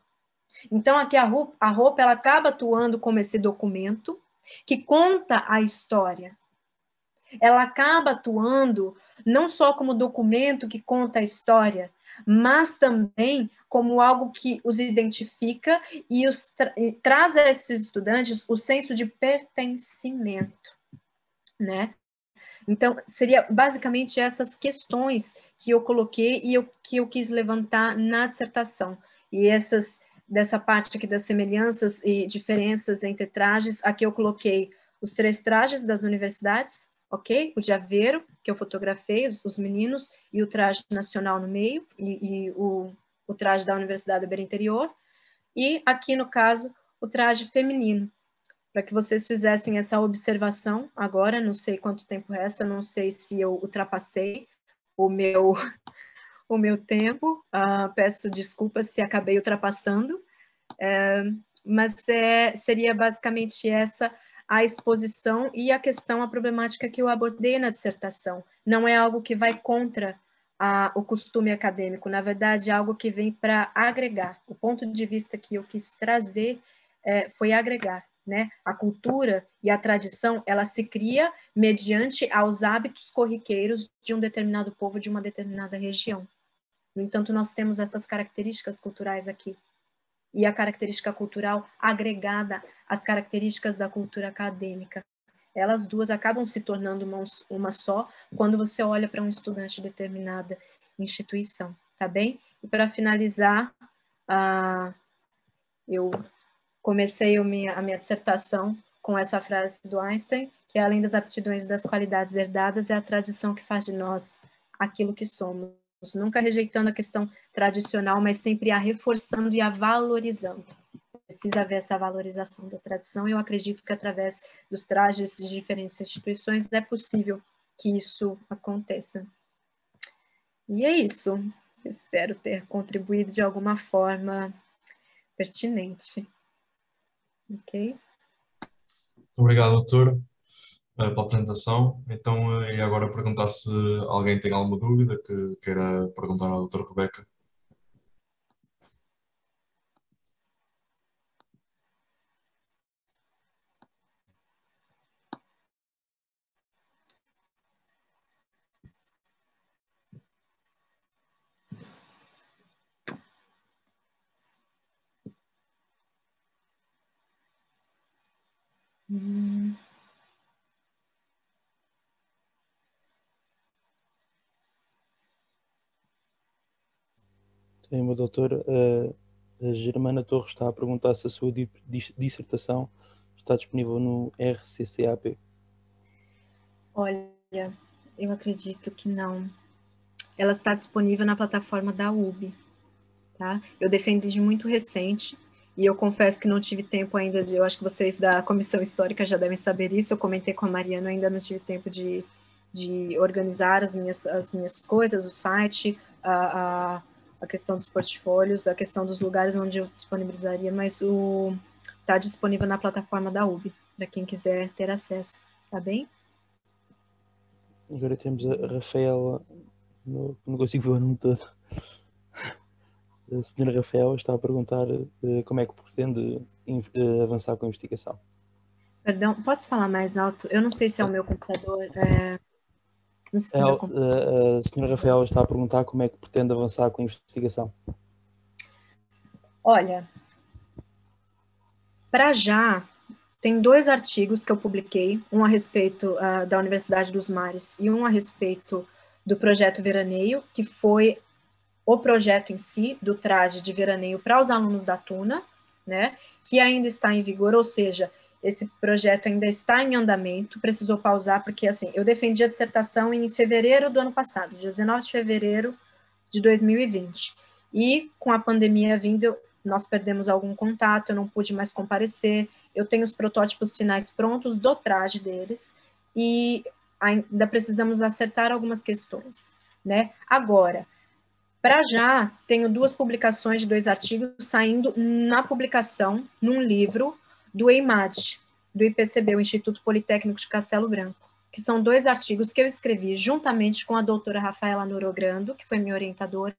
Então, aqui a roupa ela acaba atuando como esse documento que conta a história. Ela acaba atuando não só como documento que conta a história, mas também como algo que os identifica e traz a esses estudantes o senso de pertencimento, né? Então, seria basicamente essas questões que eu coloquei e que eu quis levantar na dissertação. E dessa parte aqui das semelhanças e diferenças entre trajes, aqui eu coloquei os 3 trajes das universidades, ok? O de Aveiro, que eu fotografei, os meninos, e o traje nacional no meio, e o traje da Universidade da Beira Interior, e aqui, no caso, o traje feminino, para que vocês fizessem essa observação agora. Não sei quanto tempo resta, não sei se eu ultrapassei o meu tempo, peço desculpas se acabei ultrapassando, mas seria basicamente essa a exposição e a questão, a problemática que eu abordei na dissertação. Não é algo que vai contra o costume acadêmico, na verdade, é algo que vem para agregar. O ponto de vista que eu quis trazer foi agregar, né? A cultura e a tradição, ela se cria mediante aos hábitos corriqueiros de um determinado povo, de uma determinada região. No entanto, nós temos essas características culturais aqui. E a característica cultural agregada às características da cultura acadêmica. Elas duas acabam se tornando uma só quando você olha para um estudante de determinada instituição, tá bem? E para finalizar, eu comecei a minha dissertação com essa frase do Einstein, que além das aptidões e das qualidades herdadas, é a tradição que faz de nós aquilo que somos. Nunca rejeitando a questão tradicional, mas sempre a reforçando e a valorizando. Precisa haver essa valorização da tradição. Eu acredito que através dos trajes de diferentes instituições é possível que isso aconteça. E é isso. Espero ter contribuído de alguma forma pertinente. Ok? Obrigado, doutor, pela apresentação. Então, iria agora perguntar se alguém tem alguma dúvida que queira perguntar à doutora Rebeca. Sim, meu doutor, a Germana Torres está a perguntar se a sua dissertação está disponível no RCCAP. Olha, eu acredito que não. Ela está disponível na plataforma da UB, tá? Eu defendi de muito recente, e eu confesso que não tive tempo ainda eu acho que vocês da Comissão Histórica já devem saber isso, eu comentei com a Mariana, ainda não tive tempo de organizar as minhas coisas, o site, a questão dos portfólios, a questão dos lugares onde eu disponibilizaria, mas está disponível na plataforma da UB, para quem quiser ter acesso, tá bem? Agora temos a Rafaela, não consigo ver o nome todo. A senhora Rafaela está a perguntar como é que pretende avançar com a investigação. Perdão, pode falar mais alto? Eu não sei se é o meu computador. Não sei se é o meu computador. A senhora Rafaela está a perguntar como é que pretende avançar com a investigação. Olha, para já, tem 2 artigos que eu publiquei, um a respeito da Universidade dos Mares e um a respeito do projeto Veraneio, que foi o projeto em si, do traje de veraneio para os alunos da Tuna, né, que ainda está em vigor, ou seja, esse projeto ainda está em andamento, precisou pausar, porque assim, eu defendi a dissertação em fevereiro do ano passado, dia 19 de fevereiro de 2020, e com a pandemia vindo, nós perdemos algum contato, eu não pude mais comparecer, eu tenho os protótipos finais prontos do traje deles, e ainda precisamos acertar algumas questões, né? Agora, para já, tenho 2 publicações de 2 artigos saindo na publicação, num livro do EIMAD, do IPCB, o Instituto Politécnico de Castelo Branco, que são 2 artigos que eu escrevi juntamente com a doutora Rafaela Norogrando, que foi minha orientadora,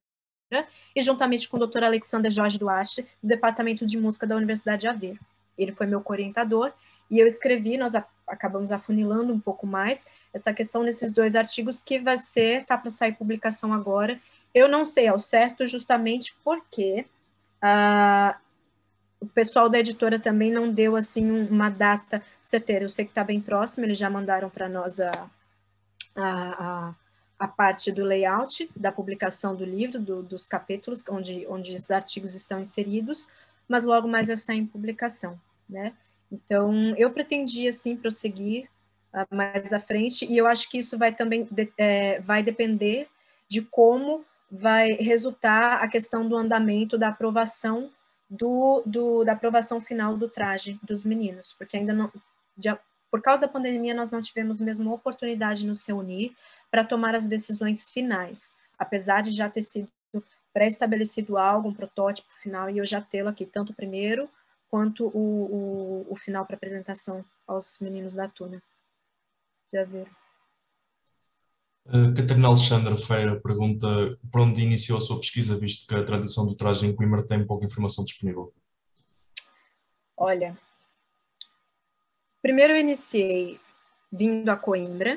e juntamente com o doutor Alexander Jorge Duarte, do Departamento de Música da Universidade de Aveiro. Ele foi meu co-orientador, e eu escrevi, nós acabamos afunilando um pouco mais essa questão nesses 2 artigos, que tá para sair publicação agora. Eu não sei ao certo, justamente porque o pessoal da editora também não deu assim uma data certeira. Eu sei que está bem próximo, eles já mandaram para nós a parte do layout da publicação do livro, dos capítulos, onde os artigos estão inseridos, mas logo mais já sai em publicação, né? Então, eu pretendia, sim, prosseguir mais à frente, e eu acho que isso vai também vai depender de como vai resultar a questão do andamento da aprovação da aprovação final do traje dos meninos, porque ainda não, por causa da pandemia, nós não tivemos mesmo oportunidade de nos reunir para tomar as decisões finais, apesar de já ter sido pré-estabelecido algo, um protótipo final, e eu já tê-lo aqui, tanto o primeiro quanto o final para apresentação aos meninos da Tuna. Já viram? Catarina Alexandra Feira pergunta por onde iniciou a sua pesquisa, visto que a tradição do traje em Coimbra tem pouca informação disponível. Olha, primeiro eu iniciei vindo a Coimbra,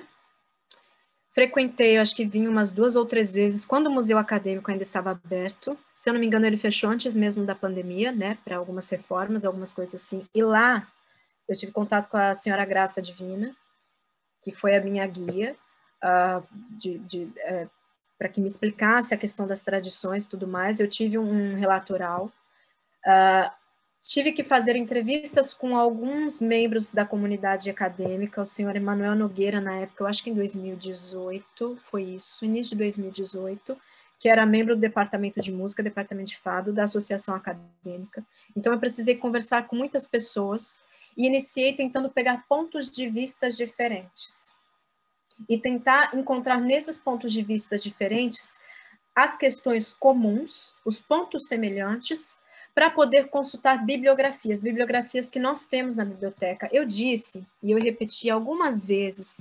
frequentei, acho que vim umas 2 ou 3 vezes, quando o Museu Acadêmico ainda estava aberto, se eu não me engano ele fechou antes mesmo da pandemia, né, para algumas reformas, algumas coisas assim, e lá eu tive contato com a senhora Graça Divina, que foi a minha guia, para que me explicasse a questão das tradições e tudo mais. Eu tive um relato oral, tive que fazer entrevistas com alguns membros da comunidade acadêmica, o senhor Emanuel Nogueira, na época, eu acho que em 2018, foi isso, início de 2018, que era membro do Departamento de Música, Departamento de Fado, da Associação Acadêmica. Então, eu precisei conversar com muitas pessoas e iniciei tentando pegar pontos de vista diferentes. E tentar encontrar nesses pontos de vista diferentes as questões comuns, os pontos semelhantes, para poder consultar bibliografias que nós temos na biblioteca. Eu disse, e eu repeti algumas vezes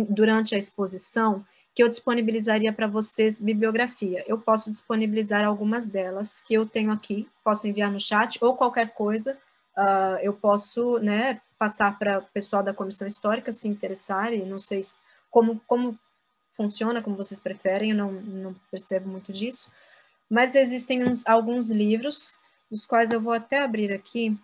durante a exposição, que eu disponibilizaria para vocês bibliografia. Eu posso disponibilizar algumas delas que eu tenho aqui, posso enviar no chat, ou qualquer coisa, eu posso, né, passar para o pessoal da Comissão Histórica se interessarem, não sei como funciona, como vocês preferem, eu não percebo muito disso, mas existem alguns livros, dos quais eu vou até abrir aqui,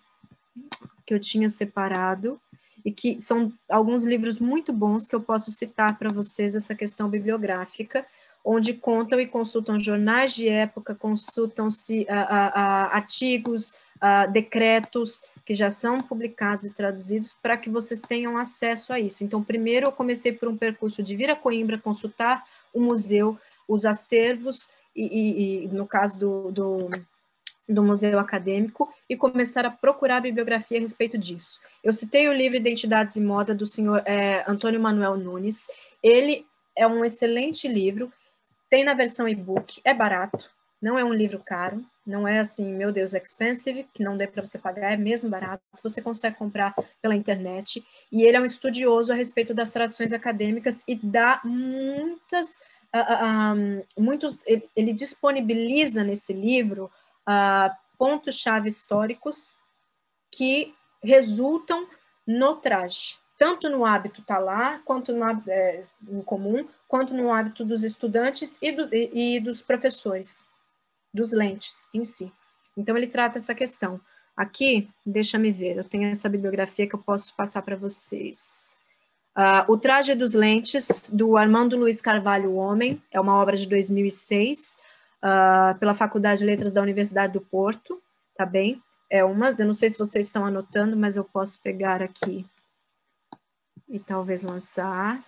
que eu tinha separado, e que são alguns livros muito bons que eu posso citar para vocês essa questão bibliográfica, onde contam e consultam jornais de época, consultam-se artigos, decretos que já são publicados e traduzidos para que vocês tenham acesso a isso. Então, primeiro eu comecei por um percurso de vir a Coimbra, consultar o museu, os acervos, e no caso do Museu Acadêmico e começar a procurar bibliografia a respeito disso. Eu citei o livro Identidades e Moda, do senhor Antônio Manuel Nunes. Ele é um excelente livro, tem na versão e-book, é barato, não é um livro caro, não é assim, meu Deus, expensive, que não dê para você pagar, é mesmo barato, você consegue comprar pela internet, e ele é um estudioso a respeito das tradições acadêmicas e dá ele disponibiliza nesse livro pontos-chave históricos que resultam no traje, tanto no hábito talar, quanto no hábito em comum, quanto no hábito dos estudantes e dos professores, dos lentes em si. Então, ele trata essa questão. Aqui, deixa-me ver, eu tenho essa bibliografia que eu posso passar para vocês. O Traje dos Lentes, do Armando Luiz Carvalho Homem, é uma obra de 2006, pela Faculdade de Letras da Universidade do Porto, tá bem? Eu não sei se vocês estão anotando, mas eu posso pegar aqui e talvez lançar.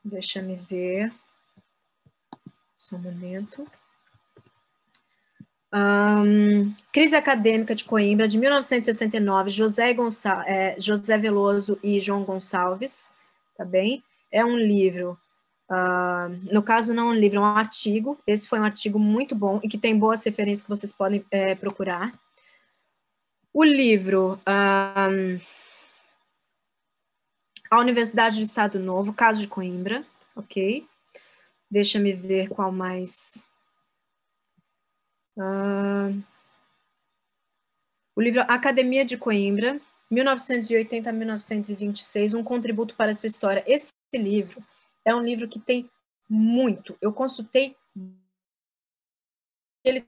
Deixa-me ver. Só um momento. Crise Acadêmica de Coimbra, de 1969, José Veloso e João Gonçalves, tá bem? É um livro, no caso não é um livro, é um artigo. Esse foi um artigo muito bom e que tem boas referências que vocês podem procurar. O livro, a Universidade do Estado Novo, caso de Coimbra, ok? Deixa-me ver qual mais. O livro Academia de Coimbra, 1980 a 1926, um contributo para a sua história. Esse livro é um livro que tem muito. Eu consultei ele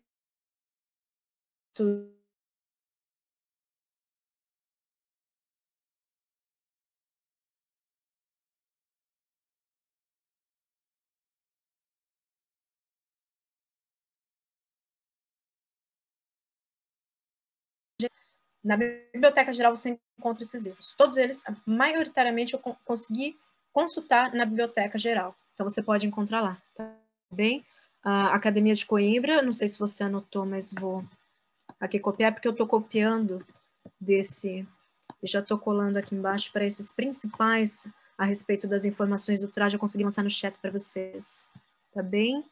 na Biblioteca Geral você encontra esses livros. Todos eles, maioritariamente, eu consegui consultar na Biblioteca Geral. Então, você pode encontrar lá, tá bem? A Academia de Coimbra, não sei se você anotou, mas vou aqui copiar, porque eu estou copiando desse... Eu já estou colando aqui embaixo para esses principais a respeito das informações do traje, eu consegui lançar no chat para vocês, tá bem?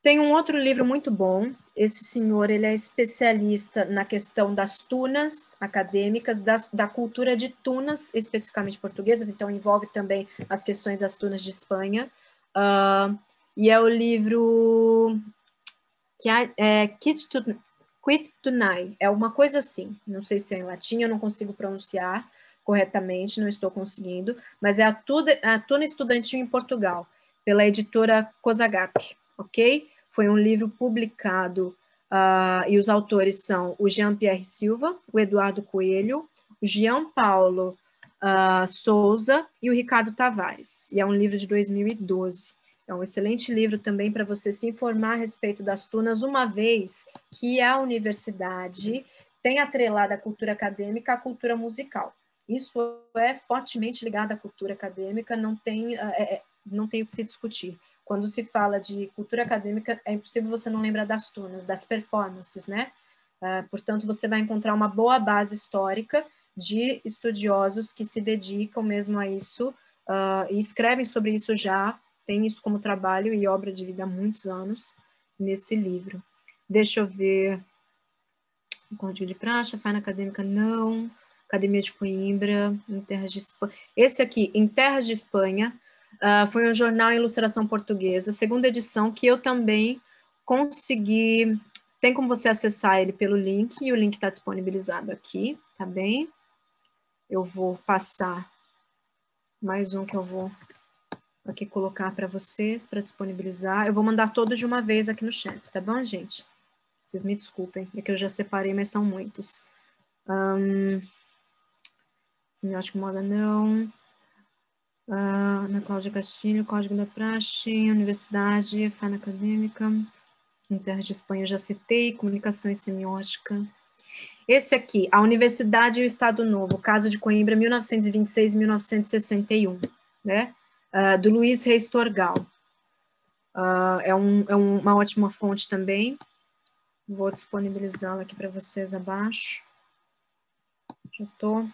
Tem um outro livro muito bom. Esse senhor, ele é especialista na questão das tunas acadêmicas, da cultura de tunas, especificamente portuguesas, então envolve também as questões das tunas de Espanha. E é o livro que é Quit Tunai, é uma coisa assim, não sei se é em latim, eu não consigo pronunciar corretamente, não estou conseguindo, mas é a Tuna Estudantil em Portugal, pela editora Cosagap, ok? Foi um livro publicado, e os autores são o Jean-Pierre Silva, o Eduardo Coelho, o Jean Paulo Souza e o Ricardo Tavares, e é um livro de 2012. É um excelente livro também para você se informar a respeito das tunas, uma vez que a universidade tem atrelado a cultura acadêmica à cultura musical. Isso é fortemente ligado à cultura acadêmica, não tem o que se discutir. Quando se fala de cultura acadêmica, é impossível você não lembrar das tunas, das performances, né? Portanto, você vai encontrar uma boa base histórica de estudiosos que se dedicam mesmo a isso e escrevem sobre isso já, tem isso como trabalho e obra de vida há muitos anos nesse livro. Deixa eu ver. O Código de Praxe, Faina Acadêmica, não. Academia de Coimbra, Em Terras de Espanha. Esse aqui, Em Terras de Espanha, foi um jornal em ilustração portuguesa, segunda edição, que eu também consegui... Tem como você acessar ele pelo link, e o link está disponibilizado aqui, tá bem? Eu vou passar mais um que eu vou aqui colocar para vocês, para disponibilizar. Eu vou mandar todos de uma vez aqui no chat, tá bom, gente? Vocês me desculpem, é que eu já separei, mas são muitos. Semiótica moda não. Ana Cláudia Castilho, Código da Praxe, Universidade, Faina Acadêmica, Em Terra de Espanha eu já citei, Comunicação e Semiótica. Esse aqui, A Universidade e o Estado Novo, Caso de Coimbra, 1926 e 1961, né? Do Luiz Reis Torgal. É uma ótima fonte também. Vou disponibilizá-la aqui para vocês abaixo. Já estou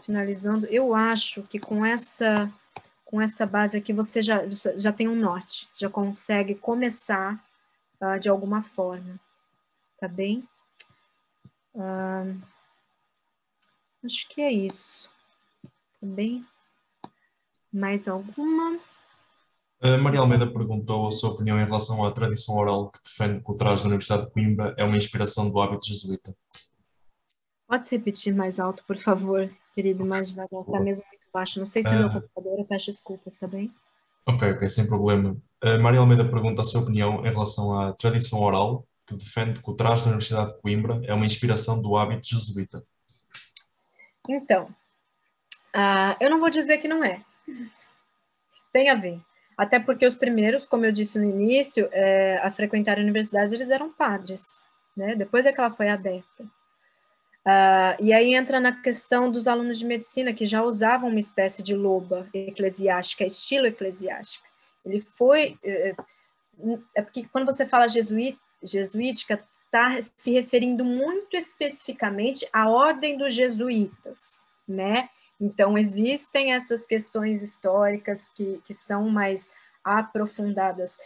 finalizando. Eu acho que com essa base aqui você já tem um norte, já consegue começar de alguma forma, tá bem? Acho que é isso, tá bem? Mais alguma? A Maria Almeida perguntou a sua opinião em relação à tradição oral que defende que o traje da Universidade de Coimbra é uma inspiração do hábito jesuíta. Pode se repetir mais alto, por favor, querido, mais devagar, tá mesmo muito baixo. Não sei se é meu computador, eu peço desculpas, tá bem? Ok, sem problema. A Maria Almeida pergunta a sua opinião em relação à tradição oral que defende que o traje da Universidade de Coimbra é uma inspiração do hábito jesuíta. Então, eu não vou dizer que não é. Tem a ver. Até porque os primeiros, como eu disse no início, a frequentar a universidade, eles eram padres, né? Depois é que ela foi aberta. E aí entra na questão dos alunos de medicina, que já usavam uma espécie de loba eclesiástica, estilo eclesiástica. Ele foi... É porque quando você fala jesuítica, está se referindo muito especificamente à ordem dos jesuítas, né? Então, existem essas questões históricas que são mais aprofundadas.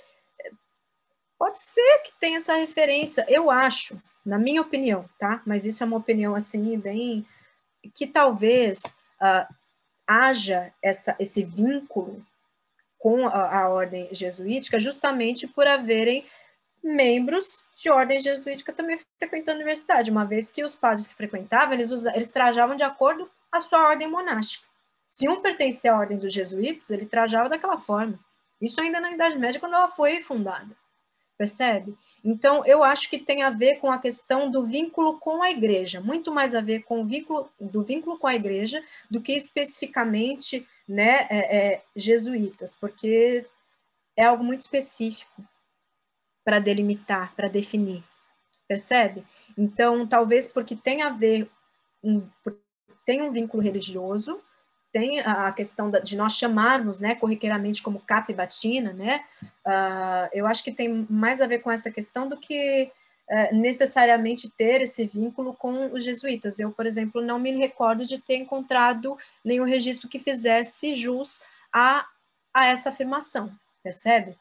Pode ser que tenha essa referência, eu acho, na minha opinião, tá? Mas isso é uma opinião, assim, bem... que talvez haja esse vínculo com a ordem jesuítica justamente por haverem membros de ordem jesuítica também frequentando a universidade, uma vez que os padres que frequentavam, eles trajavam de acordo com a sua ordem monástica. Se um pertencia à ordem dos jesuítas, ele trajava daquela forma. Isso ainda na Idade Média, quando ela foi fundada. Percebe? Então, eu acho que tem a ver com a questão do vínculo com a igreja, muito mais a ver com do vínculo com a igreja do que especificamente, né, jesuítas, porque é algo muito específico para delimitar, para definir, percebe? Então, talvez porque tem a ver, tem um vínculo religioso, tem a questão de nós chamarmos, né, corriqueiramente como capa e batina, né? Eu acho que tem mais a ver com essa questão do que necessariamente ter esse vínculo com os jesuítas. Eu, por exemplo, não me recordo de ter encontrado nenhum registro que fizesse jus a essa afirmação, percebe?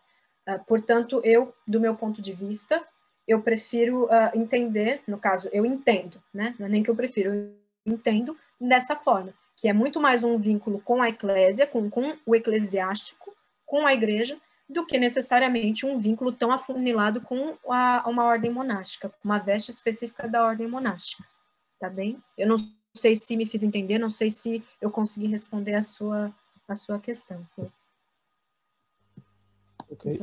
Portanto, do meu ponto de vista, eu prefiro entender, no caso, eu entendo, né? Não é nem que eu prefiro, eu entendo dessa forma, que é muito mais um vínculo com a eclésia, com o eclesiástico, com a igreja, do que necessariamente um vínculo tão afunilado com uma ordem monástica, uma veste específica da ordem monástica, tá bem? Eu não sei se me fiz entender, não sei se eu consegui responder a sua questão. Ok.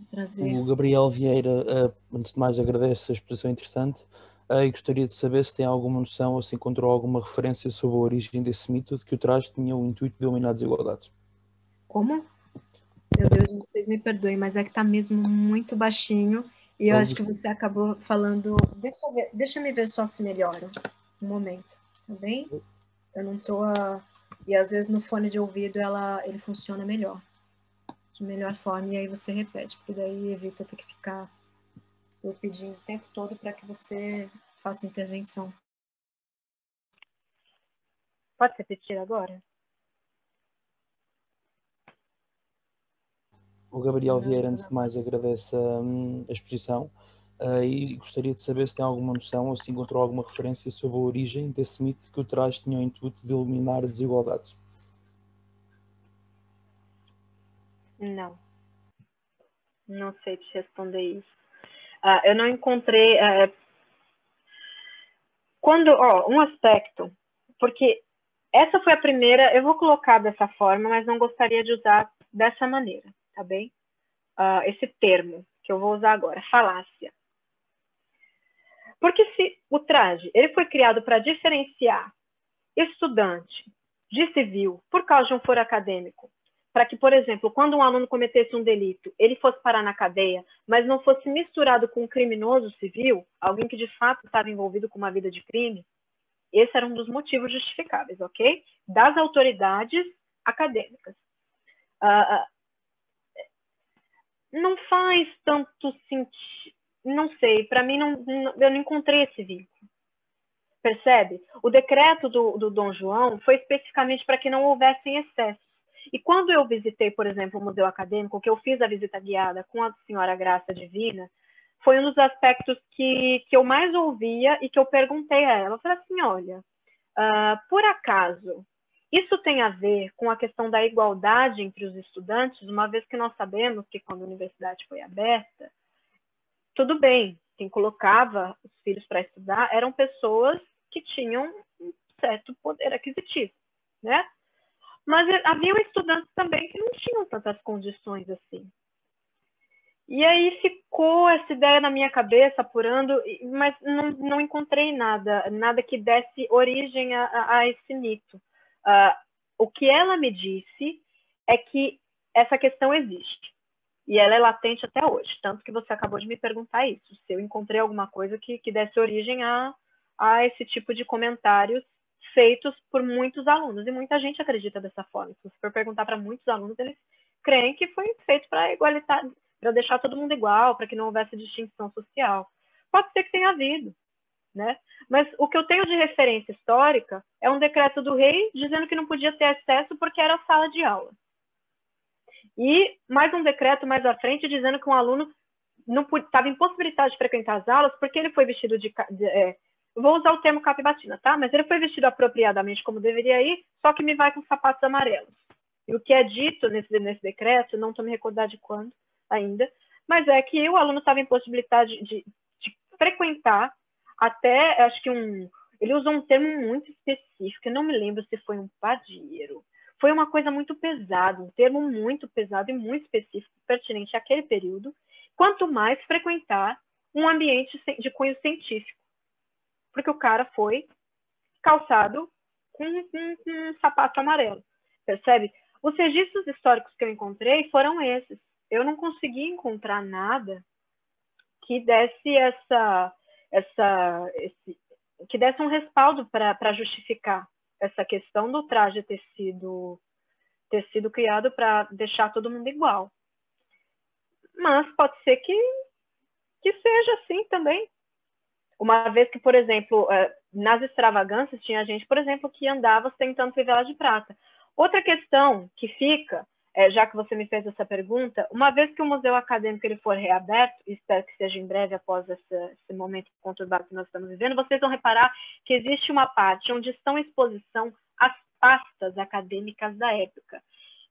Trazer. O Gabriel Vieira, antes de mais, agradece a exposição interessante e gostaria de saber se tem alguma noção ou se encontrou alguma referência sobre a origem desse mito de que o traje tinha o intuito de eliminar desigualdades. Como? Meu Deus, vocês me perdoem, mas é que tá mesmo muito baixinho e eu acho que você acabou falando... Deixa eu me ver só se melhora. Um momento, tá bem? Eu não tô... E às vezes no fone de ouvido ele funciona melhor. De melhor forma, e aí você repete, porque daí evita ter que ficar eu pedindo o tempo todo para que você faça intervenção. Pode repetir agora? O Gabriel Vieira, antes de mais, agradece a exposição e gostaria de saber se tem alguma noção ou se encontrou alguma referência sobre a origem desse mito de que o traje tinha o intuito de eliminar desigualdades. Não. Não sei te responder isso. Eu não encontrei... um aspecto, porque essa foi a primeira, eu vou colocar dessa forma, mas não gostaria de usar dessa maneira, tá bem? Esse termo que eu vou usar agora, falácia. Porque se o traje ele foi criado para diferenciar estudante de civil por causa de um foro acadêmico, para que, por exemplo, quando um aluno cometesse um delito, ele fosse parar na cadeia, mas não fosse misturado com um criminoso civil, alguém que de fato estava envolvido com uma vida de crime, esse era um dos motivos justificáveis, ok? Das autoridades acadêmicas. faz tanto sentido, não sei, para mim eu não encontrei esse vínculo, percebe? O decreto do Dom João foi especificamente para que não houvessem excessos. E quando eu visitei, por exemplo, o Museu Acadêmico, que eu fiz a visita guiada com a Senhora Graça Divina, foi um dos aspectos que eu mais ouvia e que eu perguntei a ela. Eu falei assim, olha, por acaso, isso tem a ver com a questão da igualdade entre os estudantes, uma vez que nós sabemos que quando a universidade foi aberta, tudo bem, quem colocava os filhos para estudar eram pessoas que tinham um certo poder aquisitivo, né? Mas havia estudantes também que não tinham tantas condições assim. E aí ficou essa ideia na minha cabeça, apurando, mas não encontrei nada que desse origem a esse mito. O que ela me disse é que essa questão existe. E ela é latente até hoje. Tanto que você acabou de me perguntar isso. Se eu encontrei alguma coisa que desse origem a esse tipo de comentários feitos por muitos alunos. E muita gente acredita dessa forma. Se você for perguntar para muitos alunos, eles creem que foi feito para igualitar, para deixar todo mundo igual, para que não houvesse distinção social. Pode ser que tenha havido, né? Mas o que eu tenho de referência histórica é um decreto do rei dizendo que não podia ter acesso porque era sala de aula. E mais um decreto mais à frente dizendo que um aluno não estava impossibilitado de frequentar as aulas porque ele foi vestido vou usar o termo capibatina, tá? Mas ele foi vestido apropriadamente como deveria ir, só que me vai com sapatos amarelos. E o que é dito nesse decreto, não estou me recordando de quando ainda, mas é que o aluno estava impossibilitado de frequentar até, acho que ele usou um termo muito específico, eu não me lembro se foi um padieiro. Foi uma coisa muito pesada, um termo muito pesado e muito específico, pertinente àquele período, quanto mais frequentar um ambiente de cunho científico. Porque o cara foi calçado com um sapato amarelo, percebe? Os registros históricos que eu encontrei foram esses. Eu não consegui encontrar nada que desse que desse um respaldo para justificar essa questão do traje ter sido criado para deixar todo mundo igual. Mas pode ser que seja assim também. Uma vez que, por exemplo, nas extravagâncias tinha gente, por exemplo, que andava ostentando fivela de prata. Outra questão que fica, já que você me fez essa pergunta, uma vez que o Museu Acadêmico ele for reaberto, e espero que seja em breve após esse momento conturbado que nós estamos vivendo, vocês vão reparar que existe uma parte onde estão em exposição as pastas acadêmicas da época.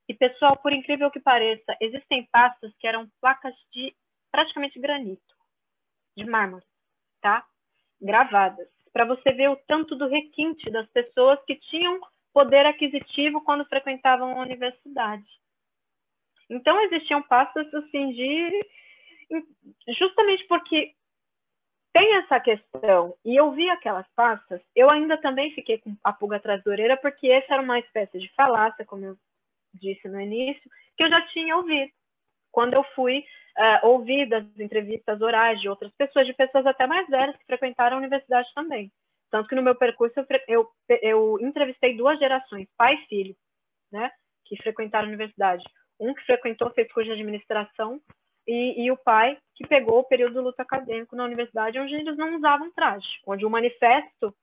E, pessoal, por incrível que pareça, existem pastas que eram placas de praticamente granito, de mármore, tá? Gravadas, para você ver o tanto do requinte das pessoas que tinham poder aquisitivo quando frequentavam a universidade. Então, existiam pastas assim justamente porque tem essa questão, e eu vi aquelas pastas, eu ainda também fiquei com a pulga atrás da orelha, porque essa era uma espécie de falácia, como eu disse no início, que eu já tinha ouvido. Quando eu fui ouvir das entrevistas orais de outras pessoas, de pessoas até mais velhas que frequentaram a universidade também. Tanto que no meu percurso eu entrevistei 2 gerações, pai e filho, né, que frequentaram a universidade. Um que frequentou, fez curso de administração, e o pai que pegou o período do luto acadêmico na universidade, onde eles não usavam traje, onde o manifesto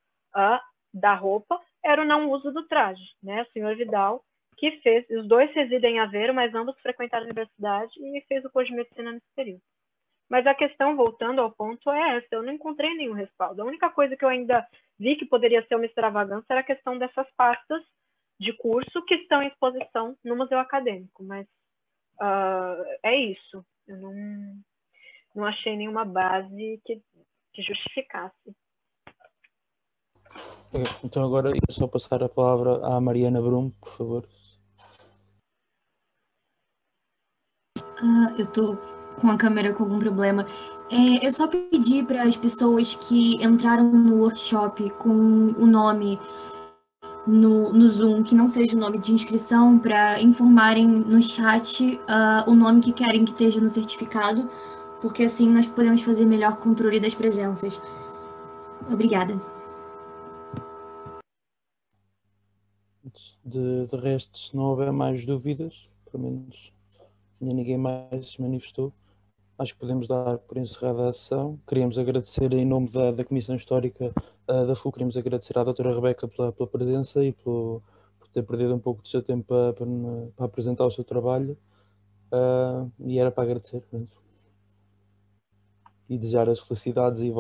da roupa era o não uso do traje, né, o senhor Vidal, que fez, os 2 residem em Aveiro, mas ambos frequentaram a universidade e fez o curso de medicina nesse período. Mas a questão, voltando ao ponto, é essa, eu não encontrei nenhum respaldo. A única coisa que eu ainda vi que poderia ser uma extravagância era a questão dessas pastas de curso que estão em exposição no Museu Acadêmico, mas é isso. Eu não achei nenhuma base que justificasse. Então agora ia só passar a palavra à Mariana Brum, por favor. Eu estou com a câmera com algum problema. Eu só pedi para as pessoas que entraram no workshop com o nome no Zoom, que não seja o nome de inscrição, para informarem no chat o nome que querem que esteja no certificado, porque assim nós podemos fazer melhor controle das presenças. Obrigada. De resto, se não houver mais dúvidas, pelo menos ninguém mais se manifestou, acho que podemos dar por encerrada a sessão. Queríamos agradecer em nome da Comissão Histórica da FU, queríamos agradecer à doutora Rebeca pela presença e por ter perdido um pouco do seu tempo para apresentar o seu trabalho. E era para agradecer mesmo. E desejar as felicidades e